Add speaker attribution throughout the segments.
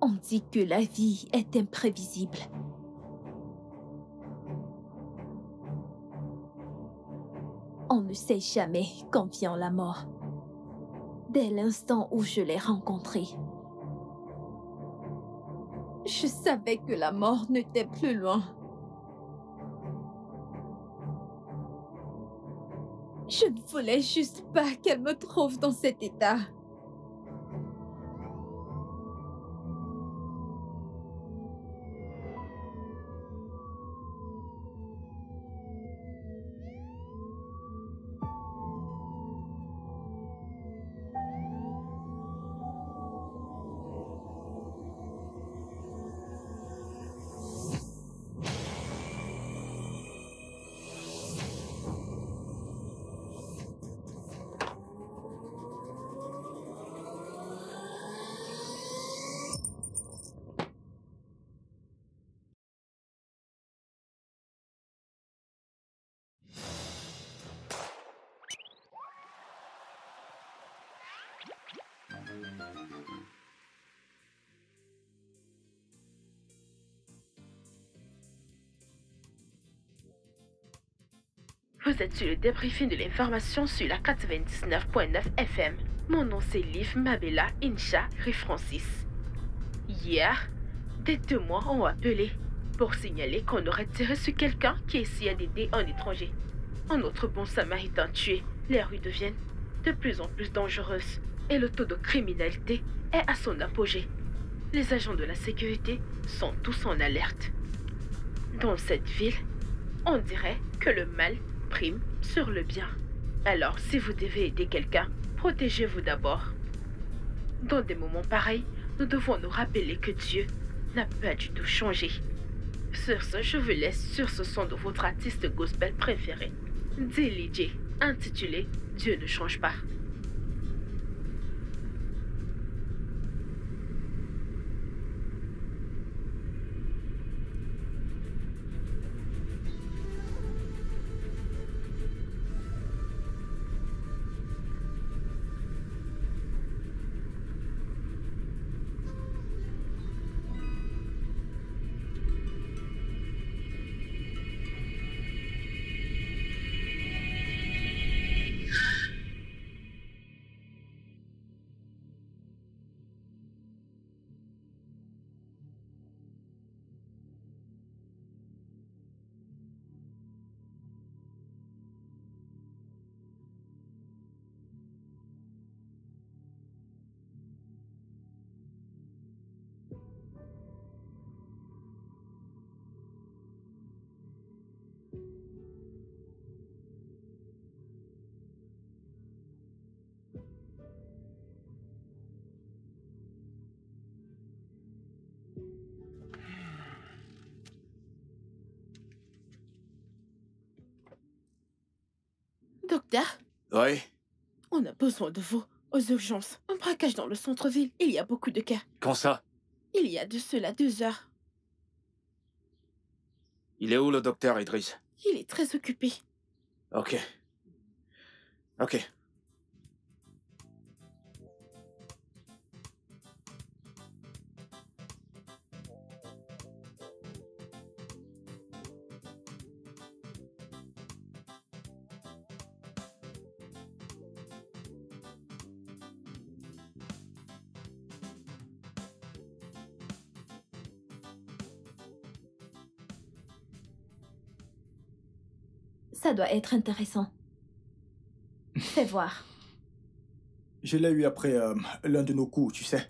Speaker 1: On dit que la vie est imprévisible. On ne sait jamais quand vient la mort. Dès l'instant où je l'ai rencontré, je savais que la mort n'était plus loin. Je ne voulais juste pas qu'elle me trouve dans cet état.
Speaker 2: Vous êtes sur le débriefing de l'information sur la 99.9 FM. Mon nom c'est Liv Mabella Incha Francis. Hier, des témoins ont appelé pour signaler qu'on aurait tiré sur quelqu'un qui essayait d'aider un étranger. Un autre bon samaritain tué. Les rues deviennent de plus en plus dangereuses et le taux de criminalité est à son apogée. Les agents de la sécurité sont tous en alerte. Dans cette ville, on dirait que le mal prime sur le bien. Alors, si vous devez aider quelqu'un, protégez-vous d'abord. Dans des moments pareils, nous devons nous rappeler que Dieu n'a pas du tout changé. Sur ce, je vous laisse sur ce son de votre artiste gospel préféré, Dilly J, intitulé « Dieu ne change pas ».
Speaker 1: Docteur,
Speaker 3: Oui?
Speaker 1: on a besoin de vous aux urgences. Un braquage dans le centre-ville. Il y a beaucoup de cas.
Speaker 3: Quand ça?
Speaker 1: Il y a de cela 2 heures.
Speaker 3: Il est où le docteur Idriss?
Speaker 1: Il est très occupé.
Speaker 3: Ok. Ok.
Speaker 1: Ça doit être intéressant. Fais voir.
Speaker 4: Je l'ai eu après l'un de nos coups, tu sais.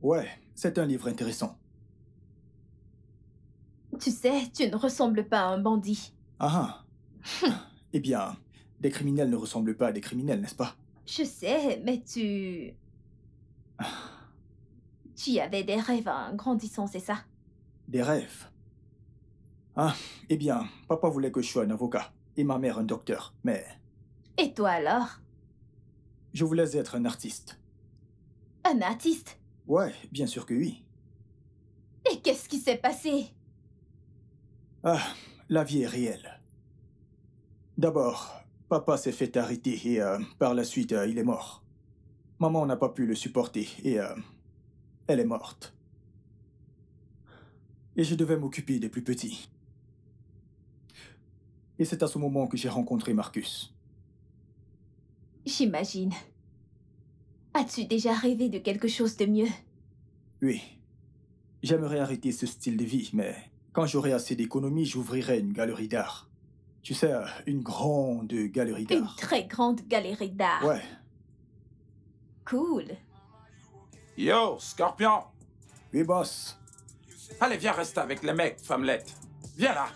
Speaker 4: Ouais, c'est un livre intéressant.
Speaker 1: Tu sais, tu ne ressembles pas à un bandit.
Speaker 4: Ah ah. Eh bien, des criminels ne ressemblent pas à des criminels, n'est-ce pas?
Speaker 1: Je sais, mais tu avais des rêves en grandissant, c'est ça?
Speaker 4: Des rêves. Ah, eh bien, papa voulait que je sois un avocat et ma mère un docteur, mais
Speaker 1: Et toi alors?
Speaker 4: je voulais être un artiste.
Speaker 1: Un artiste?
Speaker 4: Ouais, bien sûr que oui.
Speaker 1: Et qu'est-ce qui s'est passé?
Speaker 4: Ah, la vie est réelle. D'abord, Papa s'est fait arrêter et par la suite, il est mort. Maman n'a pas pu le supporter et elle est morte. Et je devais m'occuper des plus petits. Et c'est à ce moment que j'ai rencontré Marcus.
Speaker 1: J'imagine. As-tu déjà rêvé de quelque chose de mieux?
Speaker 4: Oui. J'aimerais arrêter ce style de vie, mais quand j'aurai assez d'économies, j'ouvrirai une galerie d'art. Tu sais, une grande galerie
Speaker 1: Une
Speaker 4: d'art.
Speaker 1: très grande galerie d'art.
Speaker 4: Ouais.
Speaker 1: Cool.
Speaker 5: Yo, Scorpion!
Speaker 4: Oui, boss.
Speaker 5: Allez, viens rester avec les mecs, femmelette. Viens là.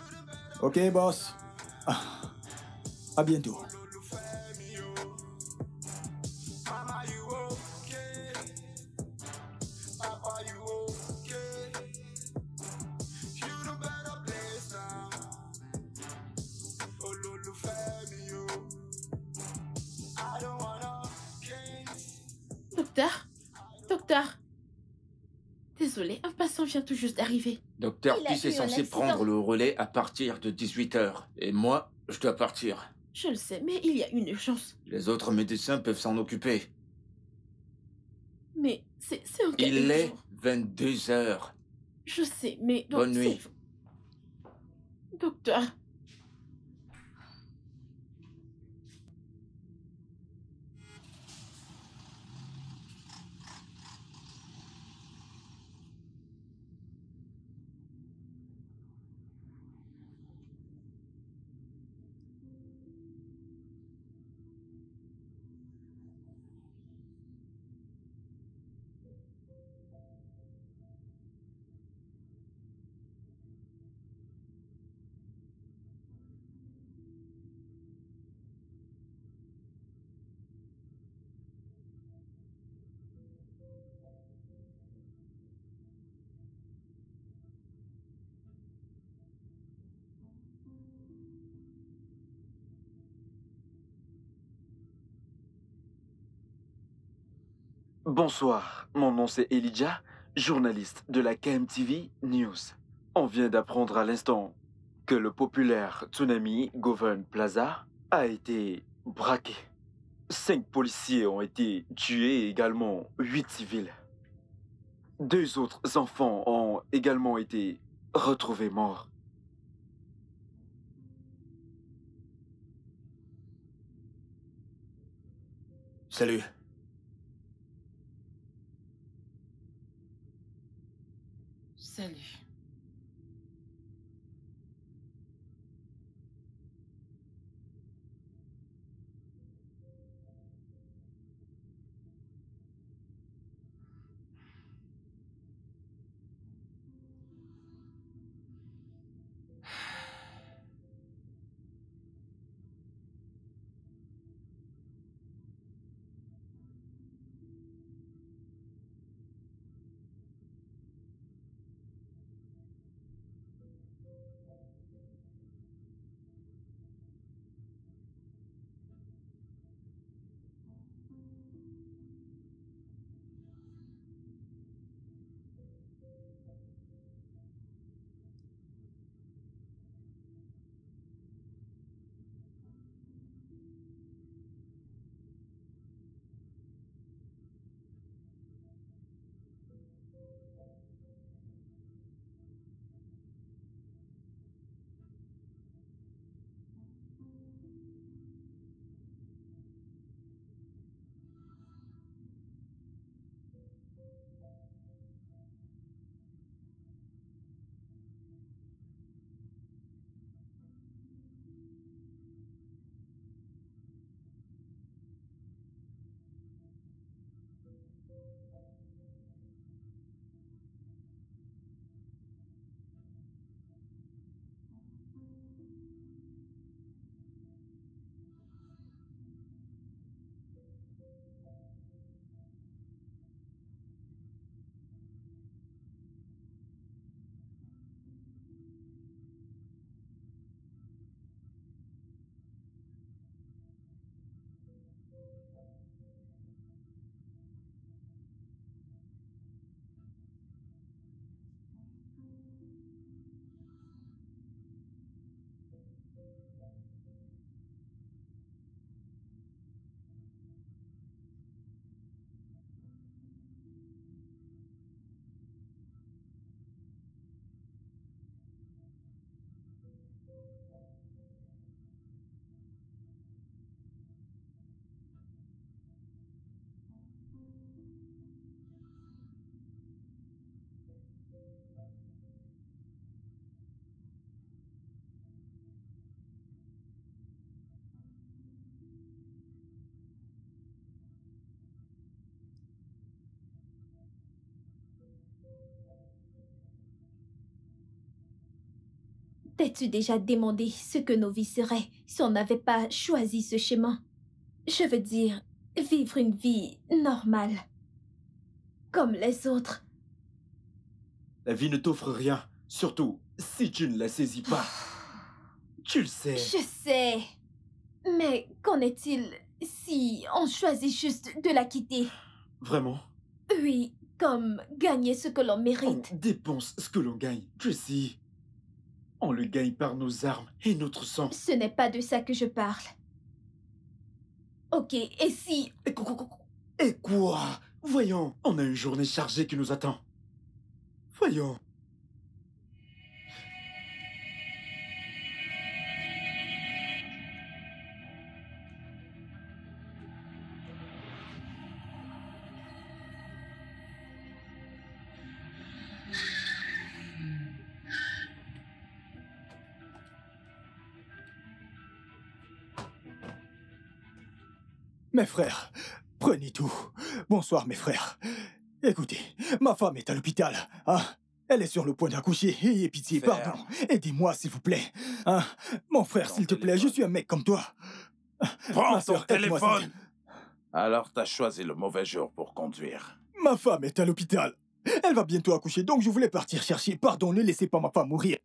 Speaker 4: Ok, boss. À bientôt.
Speaker 2: Docteur? Docteur? Désolé, un patient vient tout juste d'arriver.
Speaker 3: Docteur
Speaker 1: Il a
Speaker 3: Peace est
Speaker 1: eu un
Speaker 3: censé
Speaker 1: accident.
Speaker 3: prendre le relais à partir de 18h. Et moi, je dois partir.
Speaker 2: Je le sais, mais il y a une urgence.
Speaker 3: Les autres médecins peuvent s'en occuper.
Speaker 2: Mais c'est en cas
Speaker 3: Il est
Speaker 2: urgent.
Speaker 3: 22h.
Speaker 2: Je sais, mais...
Speaker 3: Bonne nuit.
Speaker 2: Docteur...
Speaker 6: Bonsoir, mon nom c'est Elijah, journaliste de la KMTV News. On vient d'apprendre à l'instant que le populaire Tsunami Govern Plaza a été braqué. 5 policiers ont été tués et également 8 civils. 2 autres enfants ont également été retrouvés morts.
Speaker 3: Salut.
Speaker 2: Salut.
Speaker 1: t'es-tu déjà demandé ce que nos vies seraient si on n'avait pas choisi ce chemin? Je veux dire, vivre une vie normale. Comme les autres.
Speaker 6: La vie ne t'offre rien, surtout si tu ne la saisis pas. Tu le sais.
Speaker 1: Je sais. Mais qu'en est-il si on choisit juste de la quitter?
Speaker 6: Vraiment?
Speaker 1: Oui, comme gagner ce que l'on mérite.
Speaker 6: On dépense ce que l'on gagne, Tracy. On le gagne par nos armes et notre sang.
Speaker 1: Ce n'est pas de ça que je parle. Ok, et si...
Speaker 6: Et quoi? Voyons, on a une journée chargée qui nous attend. Voyons.
Speaker 4: Mes frères, prenez tout. Bonsoir, mes frères. Écoutez, ma femme est à l'hôpital. Hein? Elle est sur le point d'accoucher. Ayez pitié,
Speaker 5: Frère.
Speaker 4: pardon. Aidez-moi, s'il vous plaît. Hein? Mon frère,
Speaker 5: Ton
Speaker 4: s'il te plaît, je
Speaker 5: téléphone.
Speaker 4: suis un mec comme toi.
Speaker 5: Prends
Speaker 4: Ma
Speaker 5: ton
Speaker 4: sœur, aide-moi,
Speaker 5: téléphone. Alors t'as choisi le mauvais jour pour conduire.
Speaker 4: Ma femme est à l'hôpital. Elle va bientôt accoucher, donc je voulais partir chercher. Pardon, ne laissez pas ma femme mourir.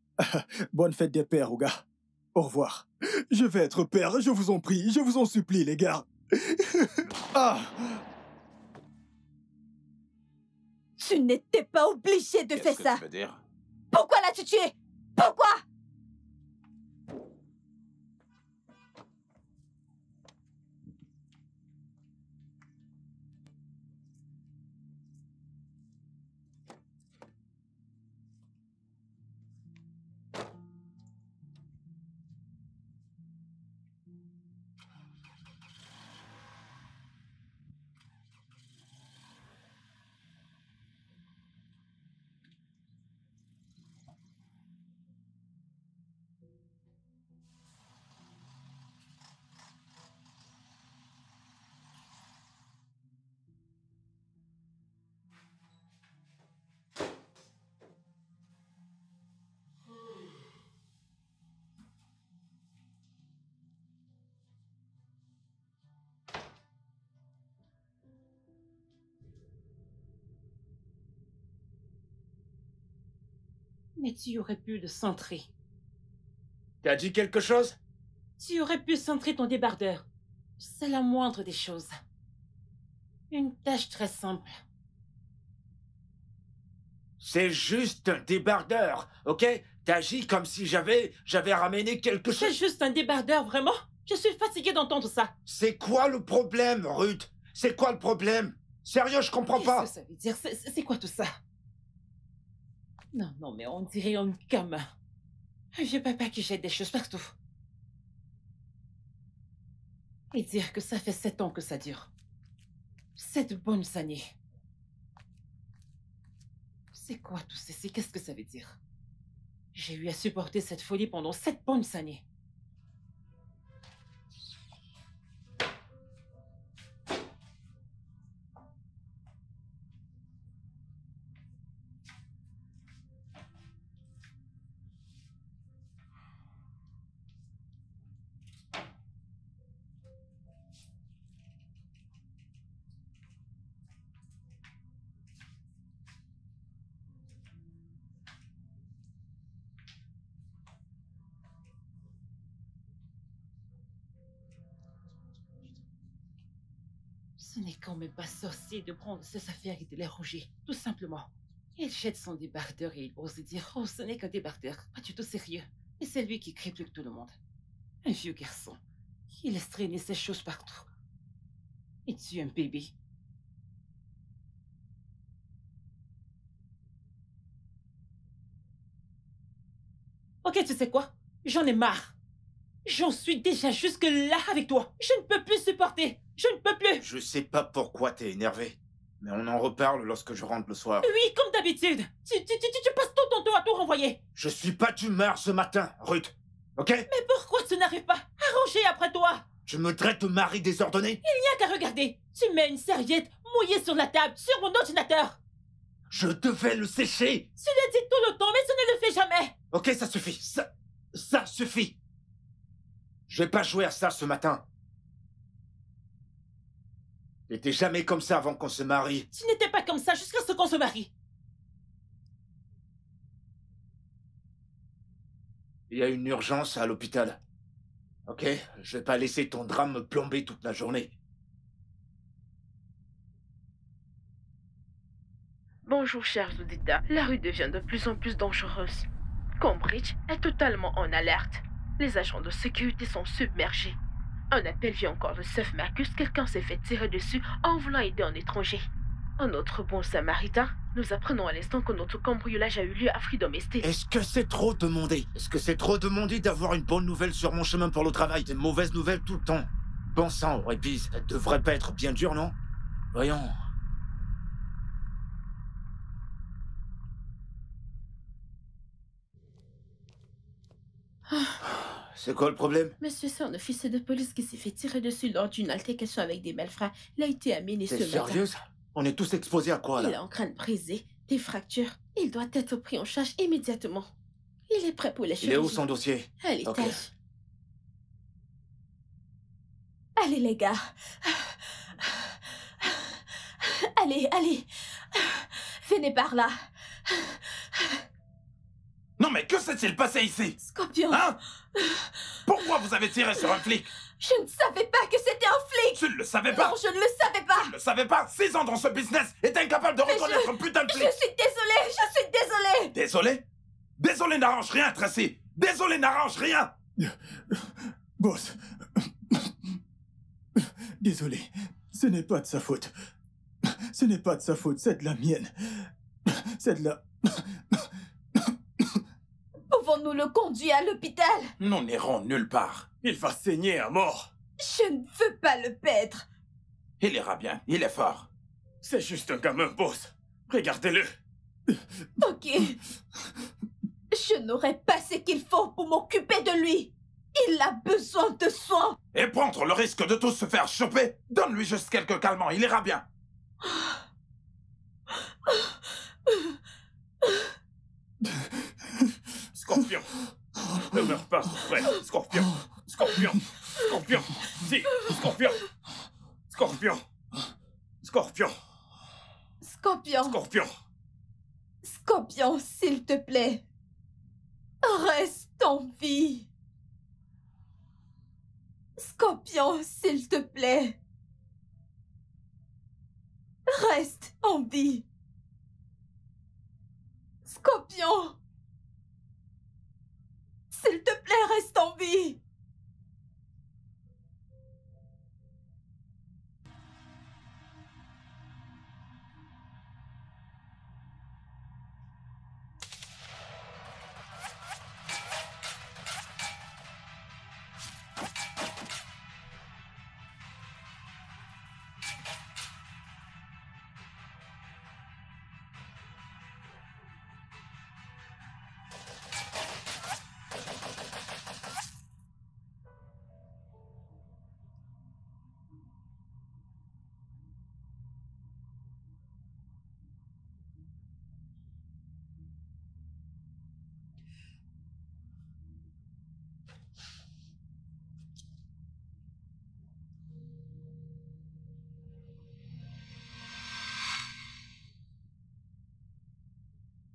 Speaker 4: Bonne fête des pères, aux gars. Au revoir. Je vais être père, je vous en prie, je vous en supplie, les gars. Ah!
Speaker 1: Tu n'étais pas obligé de faire
Speaker 5: Qu'est-ce que
Speaker 1: ça.
Speaker 5: tu veux dire?
Speaker 1: Pourquoi l'as-tu tué? Pourquoi?
Speaker 7: Mais tu aurais pu le centrer.
Speaker 3: T'as dit quelque chose?
Speaker 7: Tu aurais pu centrer ton débardeur. C'est la moindre des choses. Une tâche très simple.
Speaker 3: C'est juste un débardeur, ok? T'agis comme si j'avais ramené quelque
Speaker 7: C'est
Speaker 3: chose.
Speaker 7: juste un débardeur, vraiment? Je suis fatiguée d'entendre ça.
Speaker 3: C'est quoi le problème, Ruth? C'est quoi le problème? Sérieux, je comprends pas.
Speaker 7: Qu'est-ce que ça veut dire? C'est quoi tout ça? Non, non, mais on dirait un gamin. Un vieux papa qui jette des choses partout. Et dire que ça fait 7 ans que ça dure. 7 bonnes années. C'est quoi tout ceci? Qu'est-ce que ça veut dire? J'ai eu à supporter cette folie pendant 7 bonnes années. Ce n'est quand même pas sorcier de prendre ses affaires et de les ranger, tout simplement. Il jette son débardeur et il ose dire « Oh, ce n'est qu'un débardeur, pas du tout sérieux. » Et c'est lui qui crie plus que tout le monde. Un vieux garçon. Il laisse traîner ses choses partout. Et tue un bébé. Ok, tu sais quoi? J'en ai marre. J'en suis déjà jusque là avec toi. Je ne peux plus supporter. Je ne peux plus.
Speaker 3: Je sais pas pourquoi t'es énervé, mais on en reparle lorsque je rentre le soir.
Speaker 7: Oui, comme d'habitude. Tu passes tout ton temps à tout renvoyer.
Speaker 3: Je suis pas d'humeur ce matin, Ruth. Ok?
Speaker 7: Mais pourquoi tu n'arrives pas à ranger après toi?
Speaker 3: Tu me traites de mari désordonné?
Speaker 7: Il n'y a qu'à regarder. Tu mets une serviette mouillée sur la table, sur mon ordinateur.
Speaker 3: Je devais le sécher.
Speaker 7: Tu le dis tout le temps, mais tu ne le fais jamais.
Speaker 3: Ok, ça suffit. Ça suffit. Je vais pas jouer à ça ce matin. T'étais jamais comme ça avant qu'on se marie.
Speaker 7: Tu n'étais pas comme ça jusqu'à ce qu'on se marie.
Speaker 3: Il y a une urgence à l'hôpital. Ok? Je vais pas laisser ton drame me plomber toute la journée.
Speaker 2: Bonjour, chers auditeurs. La rue devient de plus en plus dangereuse. Cambridge est totalement en alerte. Les agents de sécurité sont submergés. Un appel vient encore de Seth Marcus. Quelqu'un s'est fait tirer dessus en voulant aider un étranger. Un autre bon samaritain. Nous apprenons à l'instant que notre cambriolage a eu lieu à Freedom Estate.
Speaker 3: Est-ce que c'est trop demandé? Est-ce que c'est trop demandé d'avoir une bonne nouvelle sur mon chemin pour le travail? Des mauvaises nouvelles tout le temps. Bon sang, Répis, ça devrait pas être bien dur, non? Voyons. C'est quoi le problème?
Speaker 7: Monsieur, c'est un officier de police qui s'est fait tirer dessus lors d'une altercation avec des malfrats. Il a été amené ce
Speaker 3: T'es
Speaker 7: matin.
Speaker 3: sérieuse? On est tous exposés à quoi,
Speaker 7: Il est
Speaker 3: là?
Speaker 7: en crâne brisé, des fractures. Il doit être pris en charge immédiatement. Il est prêt pour les
Speaker 3: Il est où
Speaker 7: chirurgies.
Speaker 3: son dossier?
Speaker 7: À l'étage.
Speaker 3: Ok.
Speaker 1: Allez, les gars. Allez, allez. Venez par là.
Speaker 5: Non mais que s'est-il passé ici?
Speaker 1: Scorpion,
Speaker 5: Hein? Pourquoi vous avez tiré sur un flic?
Speaker 1: je ne savais pas que c'était un flic.
Speaker 5: Tu ne le savais pas?
Speaker 1: Non, je ne le savais pas.
Speaker 5: Tu ne le savais pas? 6 ans dans ce business et t'es incapable de
Speaker 1: Mais
Speaker 5: reconnaître un putain de
Speaker 1: Je
Speaker 5: flic!
Speaker 1: suis désolée, je suis désolée.
Speaker 5: Désolé? Désolé n'arrange rien, Tracy! Désolé n'arrange rien!
Speaker 4: Boss. Désolé. Ce n'est pas de sa faute. Ce n'est pas de sa faute, c'est de la mienne. C'est de la...
Speaker 1: Pouvons-nous le conduire à l'hôpital?
Speaker 5: Nous n'irons nulle part.
Speaker 4: Il va saigner à mort.
Speaker 1: Je ne veux pas le perdre.
Speaker 5: Il ira bien, il est fort.
Speaker 4: C'est juste un gamin, boss. Regardez-le.
Speaker 1: Ok. Je n'aurai pas ce qu'il faut pour m'occuper de lui. Il a besoin de soins.
Speaker 5: Et prendre le risque de tous se faire choper? Donne-lui juste quelques calmants, il ira bien.
Speaker 4: Scorpion. Ne meurs pas, frère. Scorpion. Scorpion. Scorpion. Si. Scorpion. Scorpion. Scorpion.
Speaker 1: Scorpion,
Speaker 4: Scorpion.
Speaker 1: Scorpion, s'il te plaît. Reste en vie. Scorpion, s'il te plaît. Reste en vie. Scorpion. S'il te plaît, reste en vie.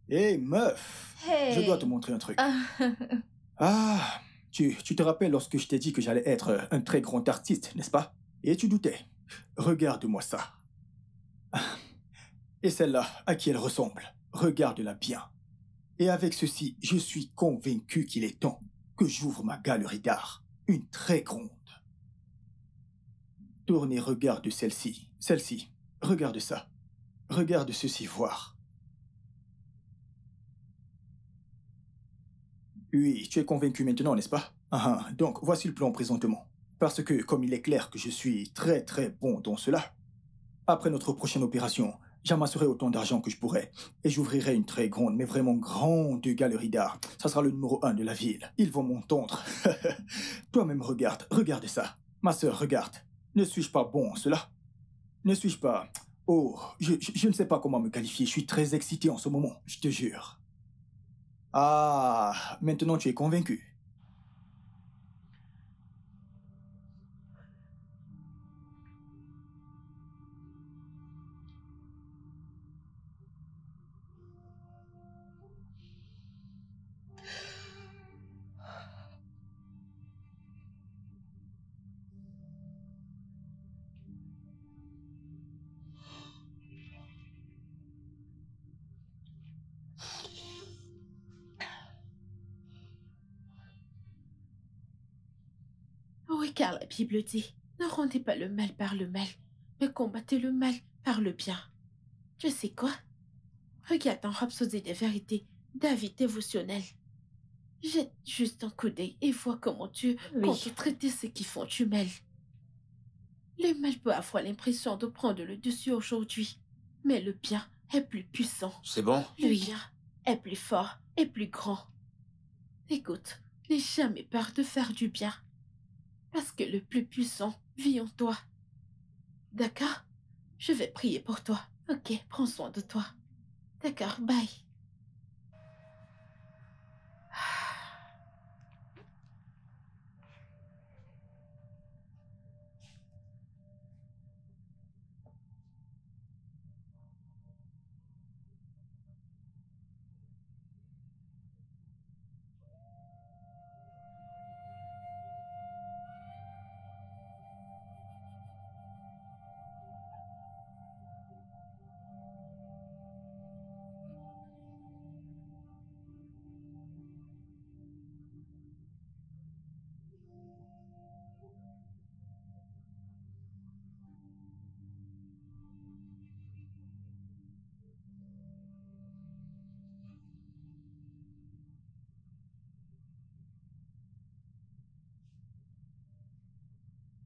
Speaker 4: Hé, meuf.
Speaker 1: Hey.
Speaker 4: Je dois te montrer un truc.
Speaker 1: Ah.
Speaker 4: Ah, tu te rappelles lorsque je t'ai dit que j'allais être un très grand artiste, n'est-ce pas? Et tu doutais. Regarde-moi ça. Et celle-là, à qui elle ressemble? Regarde-la bien. Et avec ceci, je suis convaincu qu'il est temps que j'ouvre ma galerie d'art. Une très grande. Tourne et regarde celle-ci. Celle-ci. Regarde ça. Regarde ceci voir. Oui, tu es convaincu maintenant, n'est-ce pas? Ah, donc voici le plan présentement. Parce que, comme il est clair que je suis très très bon dans cela, après notre prochaine opération, j'amasserai autant d'argent que je pourrai et j'ouvrirai une très grande, mais vraiment grande galerie d'art. Ça sera le numéro 1 de la ville. Ils vont m'entendre. Toi-même regarde ça. Ma sœur, regarde. Ne suis-je pas bon en cela? Ne suis-je pas... Oh, je ne sais pas comment me qualifier. Je suis très excité en ce moment, je te jure. Ah, maintenant tu es convaincu.
Speaker 2: Car la Bible dit, ne rendez pas le mal par le mal, mais combattez le mal par le bien. Tu sais quoi? Regarde dans Rhapsodie des vérités, David dévotionnel. Jette juste un coup d'œil et vois comment Dieu compte traiter ceux qui font du mal. Le mal peut avoir l'impression de prendre le dessus aujourd'hui, mais le bien est plus puissant.
Speaker 3: C'est bon?
Speaker 2: Le bien est plus fort et plus grand. Écoute, n'aie jamais peur de faire du bien, parce que le plus puissant vit en toi. D'accord? Je vais prier pour toi. Ok, prends soin de toi. D'accord, bye.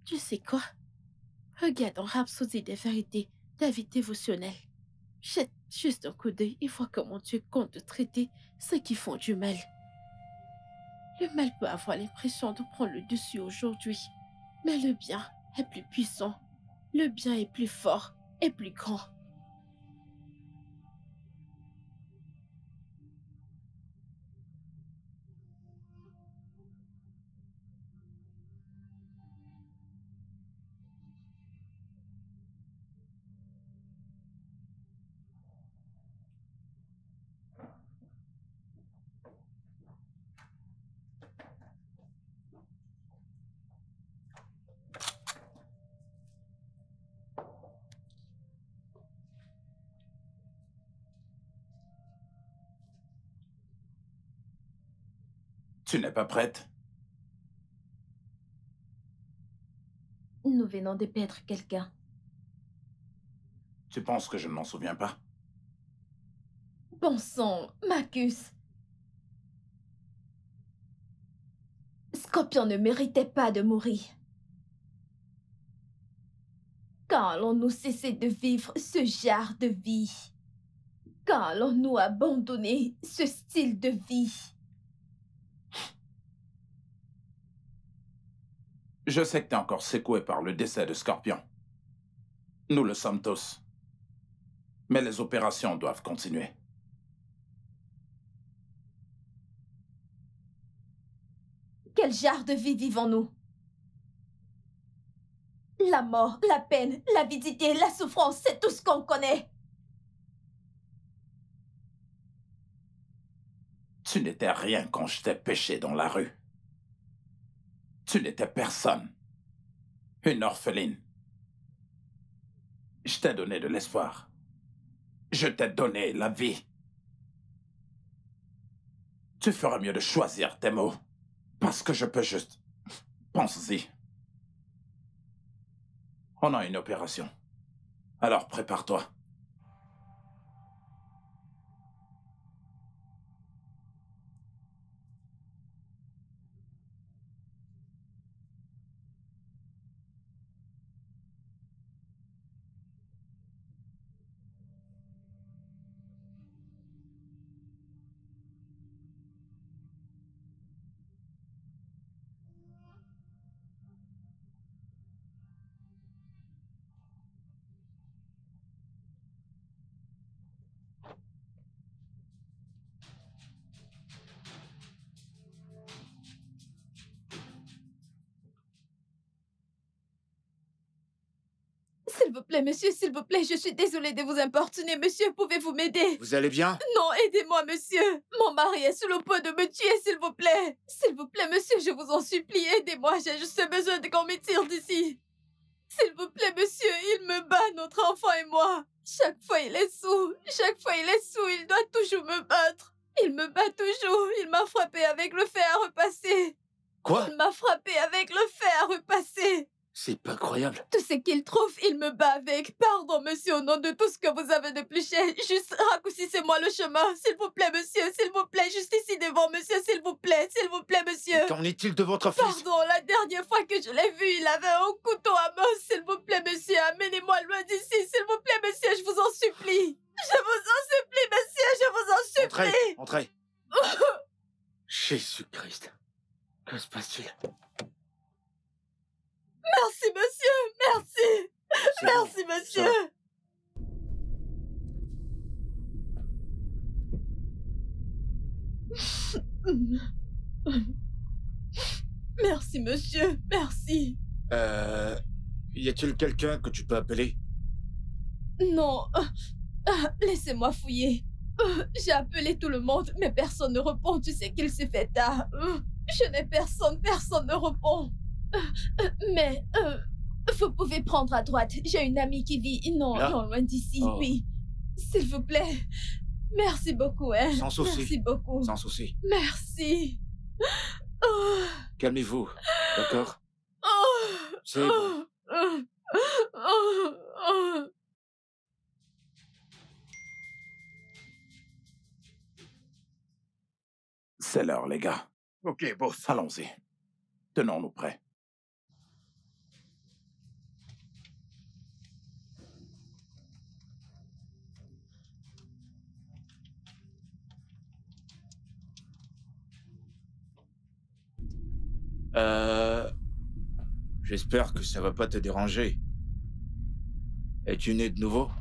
Speaker 2: Tu sais quoi? Regarde en Rhapsodie des vérités, David dévotionnel. Jette juste un coup d'œil et vois comment Dieu compte traiter ceux qui font du mal. Le mal peut avoir l'impression de prendre le dessus aujourd'hui, mais le bien est plus puissant, le bien est plus fort et plus grand.
Speaker 5: Tu n'es pas prête?
Speaker 1: Nous venons de perdre quelqu'un.
Speaker 5: Tu penses que je ne m'en souviens pas?
Speaker 1: Bon sang, Marcus. Scorpion ne méritait pas de mourir. Quand allons-nous cesser de vivre ce genre de vie? Quand allons-nous abandonner ce style de vie?
Speaker 5: Je sais que t'es encore secoué par le décès de Scorpion. Nous le sommes tous. Mais les opérations doivent continuer.
Speaker 1: Quel genre de vie vivons-nous? La mort, la peine, l'avidité, la souffrance, c'est tout ce qu'on connaît.
Speaker 5: Tu n'étais rien quand je t'ai pêché dans la rue. Tu n'étais personne. Une orpheline. Je t'ai donné de l'espoir. Je t'ai donné la vie. Tu ferais mieux de choisir tes mots. Parce que je peux juste... Pense-y. On a une opération. Alors prépare-toi.
Speaker 1: S'il vous plaît, monsieur, s'il vous plaît, je suis désolée de vous importuner. Monsieur, pouvez-vous m'aider?
Speaker 3: Vous allez bien?
Speaker 1: Non, aidez-moi, monsieur. Mon mari est sous le point de me tuer, s'il vous plaît. S'il vous plaît, monsieur, je vous en supplie, aidez-moi. J'ai juste besoin de qu'on me tire d'ici. S'il vous plaît, monsieur, il me bat, notre enfant et moi. Chaque fois, il est sous. Chaque fois, il est sous. Il doit toujours me battre. Il me bat toujours. Il m'a frappé avec le fer à repasser.
Speaker 3: Quoi?
Speaker 1: Il m'a frappé avec le fer repassé.
Speaker 3: C'est pas croyable.
Speaker 1: Tout ce qu'il trouve, il me bat avec. Pardon, monsieur, au nom de tout ce que vous avez de plus cher. Juste raccourcissez-moi le chemin. S'il vous plaît, monsieur. S'il vous plaît, juste ici devant, monsieur. S'il vous plaît, monsieur.
Speaker 3: Qu'en est-il de votre fils?
Speaker 1: Pardon, la dernière fois que je l'ai vu, il avait un couteau à main. S'il vous plaît, monsieur, amenez-moi loin d'ici. S'il vous plaît, monsieur, je vous en supplie. Je vous en supplie, monsieur, je vous en supplie.
Speaker 3: Entrez. Jésus-Christ. Que se passe-t-il?
Speaker 1: Merci, monsieur, merci.
Speaker 3: C'est
Speaker 1: Merci,
Speaker 3: bon,
Speaker 1: monsieur. Merci, monsieur, merci.
Speaker 3: Y a-t-il quelqu'un que tu peux appeler?
Speaker 1: Non, laissez-moi fouiller. J'ai appelé tout le monde, mais personne ne répond. Tu sais qu'il s'est fait tard. Je n'ai personne, personne ne répond. Mais vous pouvez prendre à droite. J'ai une amie qui vit non loin d'ici,
Speaker 3: Oh.
Speaker 1: oui. S'il vous plaît. Merci beaucoup, hein.
Speaker 3: Sans souci.
Speaker 1: Merci beaucoup.
Speaker 3: Sans souci.
Speaker 1: Merci.
Speaker 3: Calmez-vous, d'accord?
Speaker 1: Oh.
Speaker 3: C'est bon.
Speaker 5: C'est l'heure, les gars.
Speaker 3: Ok, boss.
Speaker 5: Allons-y. Tenons-nous prêts.
Speaker 3: J'espère que ça va pas te déranger. Es-tu né de nouveau?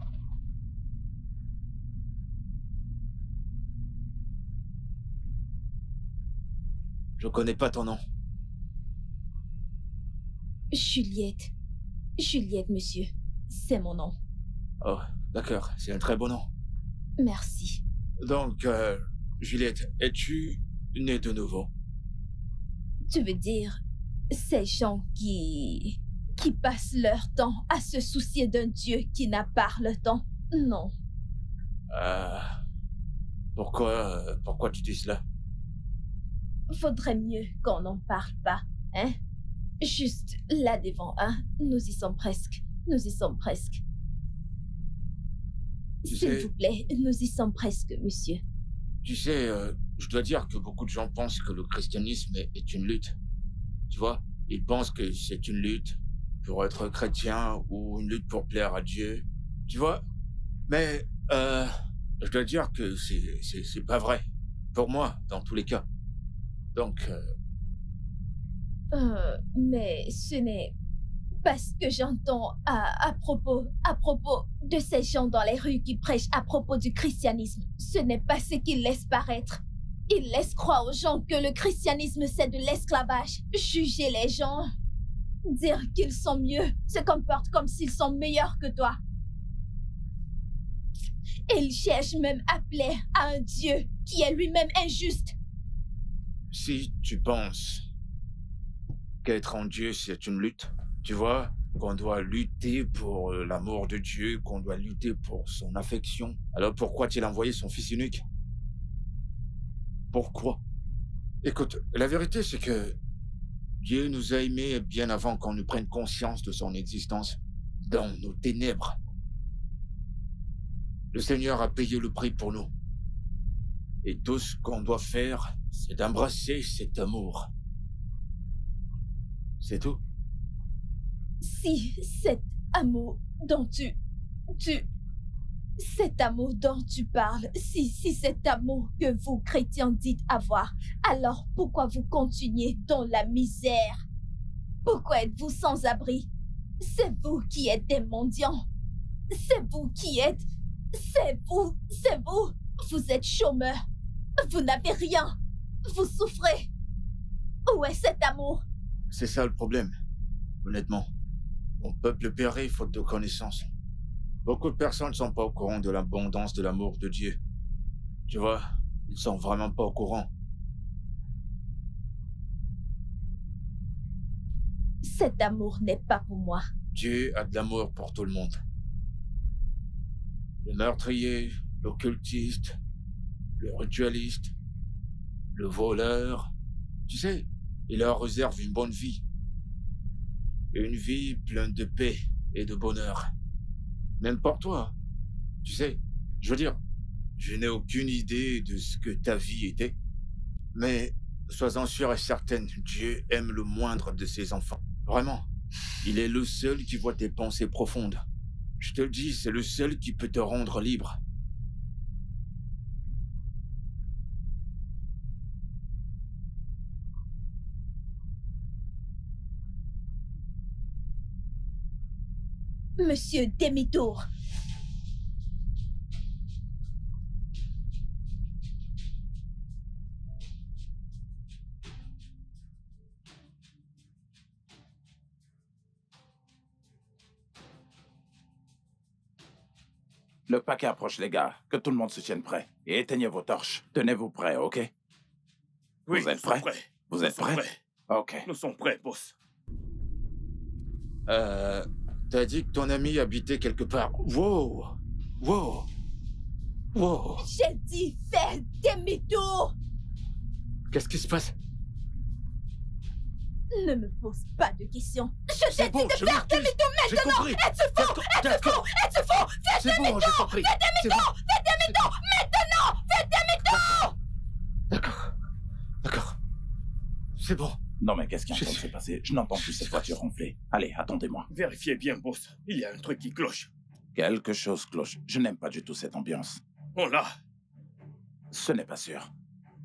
Speaker 3: Je connais pas ton nom.
Speaker 1: Juliette. Juliette, monsieur. C'est mon nom.
Speaker 3: Oh, d'accord, c'est un très beau nom.
Speaker 1: Merci.
Speaker 3: Donc, Juliette, es-tu née de nouveau?
Speaker 1: Tu veux dire, ces gens qui passent leur temps à se soucier d'un Dieu qui n'a pas le temps? Non.
Speaker 3: Pourquoi tu dis cela?
Speaker 1: Faudrait mieux qu'on n'en parle pas, hein? Juste là devant, hein? Nous y sommes presque. Nous y sommes presque.
Speaker 3: Tu
Speaker 1: S'il
Speaker 3: sais-
Speaker 1: vous plaît, nous y sommes presque, monsieur.
Speaker 3: Tu sais, je dois dire que beaucoup de gens pensent que le christianisme est une lutte. Tu vois? Ils pensent que c'est une lutte pour être chrétien ou une lutte pour plaire à Dieu. Tu vois? Mais, je dois dire que c'est pas vrai. Pour moi, dans tous les cas. Donc,
Speaker 1: Mais ce n'est pas ce que j'entends à propos de ces gens dans les rues qui prêchent à propos du christianisme. Ce n'est pas ce qu'ils laissent paraître. Ils laissent croire aux gens que le christianisme c'est de l'esclavage. Juger les gens, dire qu'ils sont mieux, se comportent comme s'ils sont meilleurs que toi. Et ils cherchent même à plaire à un Dieu qui est lui-même injuste.
Speaker 3: si tu penses qu'être en Dieu, c'est une lutte, tu vois, qu'on doit lutter pour l'amour de Dieu, qu'on doit lutter pour son affection, alors pourquoi a-t-il envoyé son fils unique? Pourquoi? Écoute, la vérité, c'est que Dieu nous a aimés bien avant qu'on ne prenne conscience de son existence dans nos ténèbres. Le Seigneur a payé le prix pour nous. Et tout ce qu'on doit faire, c'est d'embrasser cet amour. C'est tout.
Speaker 1: Si cet amour dont cet amour dont tu parles, si cet amour que vous, chrétiens, dites avoir, alors pourquoi vous continuez dans la misère? Pourquoi êtes-vous sans abri? C'est vous qui êtes des mendiants. C'est vous qui êtes... C'est vous. Vous êtes chômeurs. Vous n'avez rien. Vous souffrez. Où est cet amour?
Speaker 3: C'est ça le problème, honnêtement. Mon peuple périt faute de connaissances. Beaucoup de personnes ne sont pas au courant de l'abondance de l'amour de Dieu. Tu vois, ils sont vraiment pas au courant.
Speaker 1: Cet amour n'est pas pour moi.
Speaker 3: Dieu a de l'amour pour tout le monde. Le meurtrier, l'occultiste, le ritualiste, le voleur. Tu sais, Il leur réserve une bonne vie. Une vie pleine de paix et de bonheur. Même pour toi. Tu sais, je veux dire, je n'ai aucune idée de ce que ta vie était. Mais sois-en sûre et certaine, Dieu aime le moindre de ses enfants. Vraiment. Il est le seul qui voit tes pensées profondes. Je te le dis, c'est le seul qui peut te rendre libre.
Speaker 1: Monsieur Demi-Tour.
Speaker 5: Le paquet approche, les gars. Que tout le monde se tienne prêt. Et éteignez vos torches. Tenez-vous prêts, ok?
Speaker 8: Oui,
Speaker 5: vous êtes prêts? Vous êtes prêts? Ok.
Speaker 8: Nous sommes prêts, boss.
Speaker 3: T'as dit que ton ami habitait quelque part. Wow! Wow! Wow!
Speaker 1: J'ai dit fais demi-tour!
Speaker 3: Qu'est-ce qui se passe?
Speaker 1: Ne me pose pas de questions. Je t'ai dit
Speaker 3: bon,
Speaker 1: de faire demi-tour
Speaker 3: j'ai
Speaker 1: maintenant!
Speaker 3: compris.
Speaker 1: Être-faux! Fais
Speaker 3: C'est bon, j'ai compris.
Speaker 1: Fais demi-tour! Maintenant! Fais demi-tour!
Speaker 3: D'accord. C'est bon.
Speaker 5: Non, mais qu'est-ce qui est en train de se passer? Je n'entends plus cette voiture ronfler. Allez, attendez-moi.
Speaker 8: Vérifiez bien, boss. Il y a un truc qui cloche.
Speaker 5: Quelque chose cloche. Je n'aime pas du tout cette ambiance.
Speaker 8: On l'a.
Speaker 5: Ce n'est pas sûr.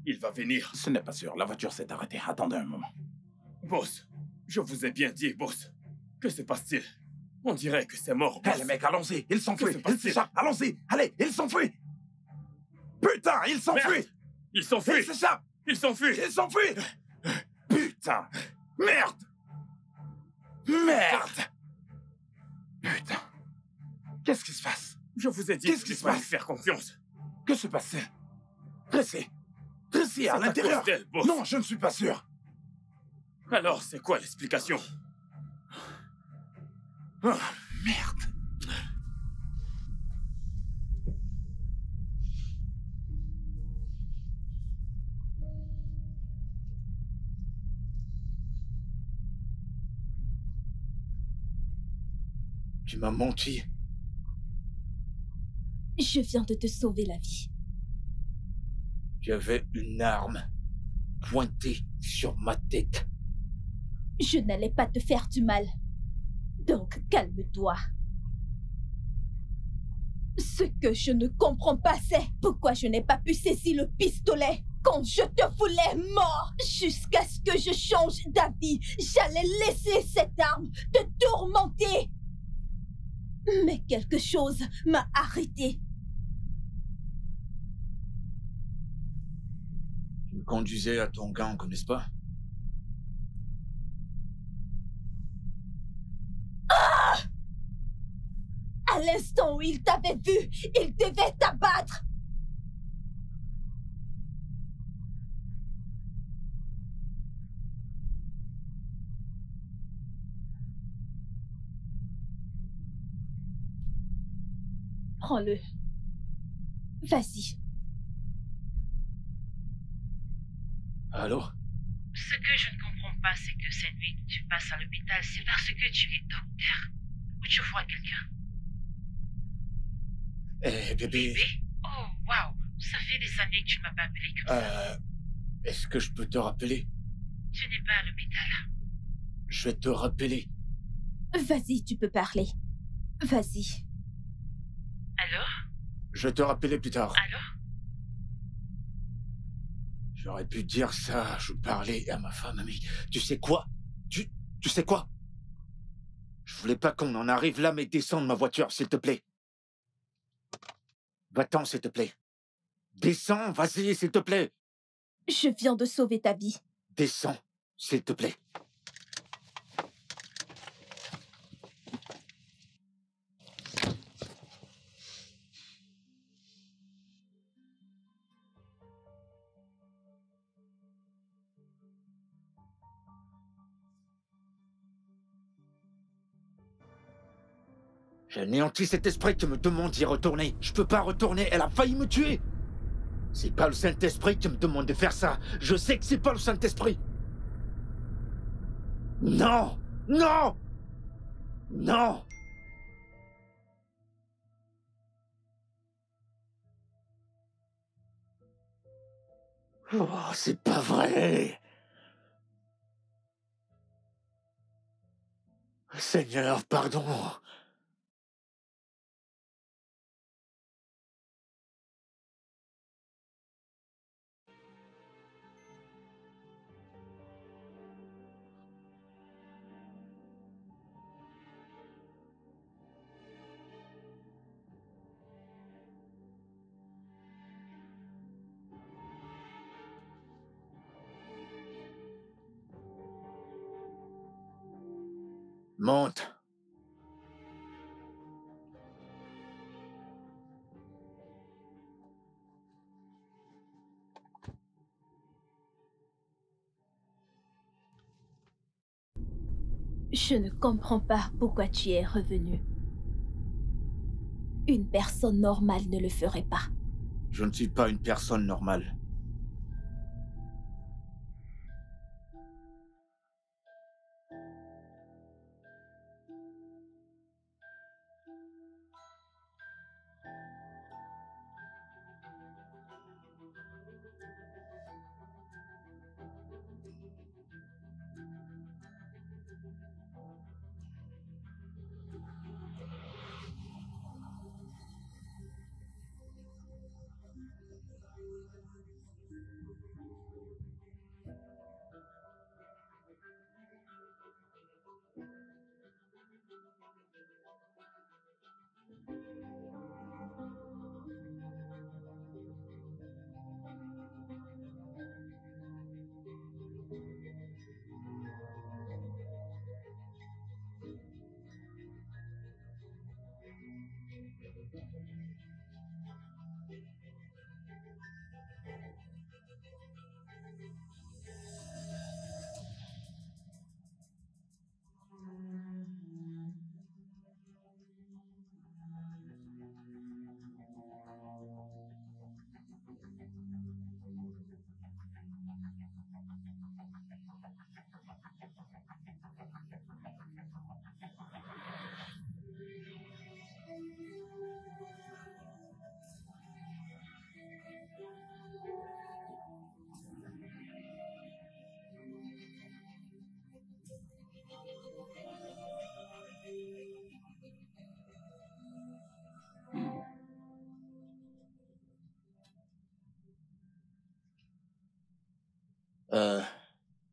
Speaker 8: Il va venir.
Speaker 5: Ce n'est pas sûr. La voiture s'est arrêtée. Attendez un moment.
Speaker 8: Boss, je vous ai bien dit, boss. Que se passe-t-il? On dirait que c'est mort, boss.
Speaker 5: Hé, les mecs, allons-y. Il s'enfuit.
Speaker 8: Que se passe-t-il?
Speaker 5: Il s'échappe. Allons-y. Allez, il s'enfuit. Putain, il s'enfuit.
Speaker 8: Merde. Il s'enfuit.
Speaker 5: Il s'échappe.
Speaker 8: Il s'enfuit.
Speaker 5: Il s'enfuit. Putain. Merde. Merde. Putain. Qu'est-ce qui se passe?
Speaker 8: Je vous ai dit
Speaker 5: Qu'est-ce
Speaker 8: qu'il
Speaker 5: qui se
Speaker 8: fallait
Speaker 5: passe?
Speaker 8: faire confiance.
Speaker 5: Que se passe-t-il? Tracy. Tracy, à
Speaker 8: C'est à
Speaker 5: l'intérieur.
Speaker 8: cause d'elle, boss.
Speaker 5: Non, je ne suis pas sûr.
Speaker 8: Alors, c'est quoi l'explication?
Speaker 5: Oh, merde.
Speaker 3: Tu m'as menti.
Speaker 1: Je viens de te sauver la vie.
Speaker 3: Tu avais une arme pointée sur ma tête.
Speaker 1: Je n'allais pas te faire du mal. Donc, calme-toi. Ce que je ne comprends pas, c'est pourquoi je n'ai pas pu saisir le pistolet quand je te voulais mort. Jusqu'à ce que je change d'avis, j'allais laisser cette arme te tourmenter. Mais quelque chose m'a arrêté.
Speaker 3: Tu me conduisais à ton gang, n'est-ce pas?
Speaker 1: À l'instant où il t'avait vu, il devait t'abattre. Prends-le. Vas-y.
Speaker 3: Alors?
Speaker 7: Ce que je ne comprends pas, c'est que cette nuit que tu passes à l'hôpital, c'est parce que tu es docteur ou tu vois quelqu'un.
Speaker 3: Eh, bébé.
Speaker 7: Bébé? Oh, waouh! Ça fait des années que tu m'as pas appelé comme ça.
Speaker 3: Est-ce que je peux te rappeler?
Speaker 7: Tu n'es pas à l'hôpital.
Speaker 3: Je vais te rappeler.
Speaker 1: Vas-y, tu peux parler. Vas-y.
Speaker 7: Alors?
Speaker 3: Je vais te rappeler plus tard.
Speaker 7: Alors?
Speaker 3: J'aurais pu dire ça, je parlais à ma femme, mais tu sais quoi? Tu sais quoi? Je voulais pas qu'on en arrive là, mais descends de ma voiture, s'il te plaît. Va-t'en, s'il te plaît. Descends, vas-y, s'il te plaît.
Speaker 1: Je viens de sauver ta vie.
Speaker 3: Descends, s'il te plaît. J'ai anéanti cet esprit qui me demande d'y retourner. Je peux pas retourner, elle a failli me tuer. C'est pas le Saint-Esprit qui me demande de faire ça. Je sais que c'est pas le Saint-Esprit. Non! Non! Non! Oh, c'est pas vrai! Seigneur, pardon! Monte!
Speaker 1: Je ne comprends pas pourquoi tu es revenu. Une personne normale ne le ferait pas.
Speaker 3: Je ne suis pas une personne normale.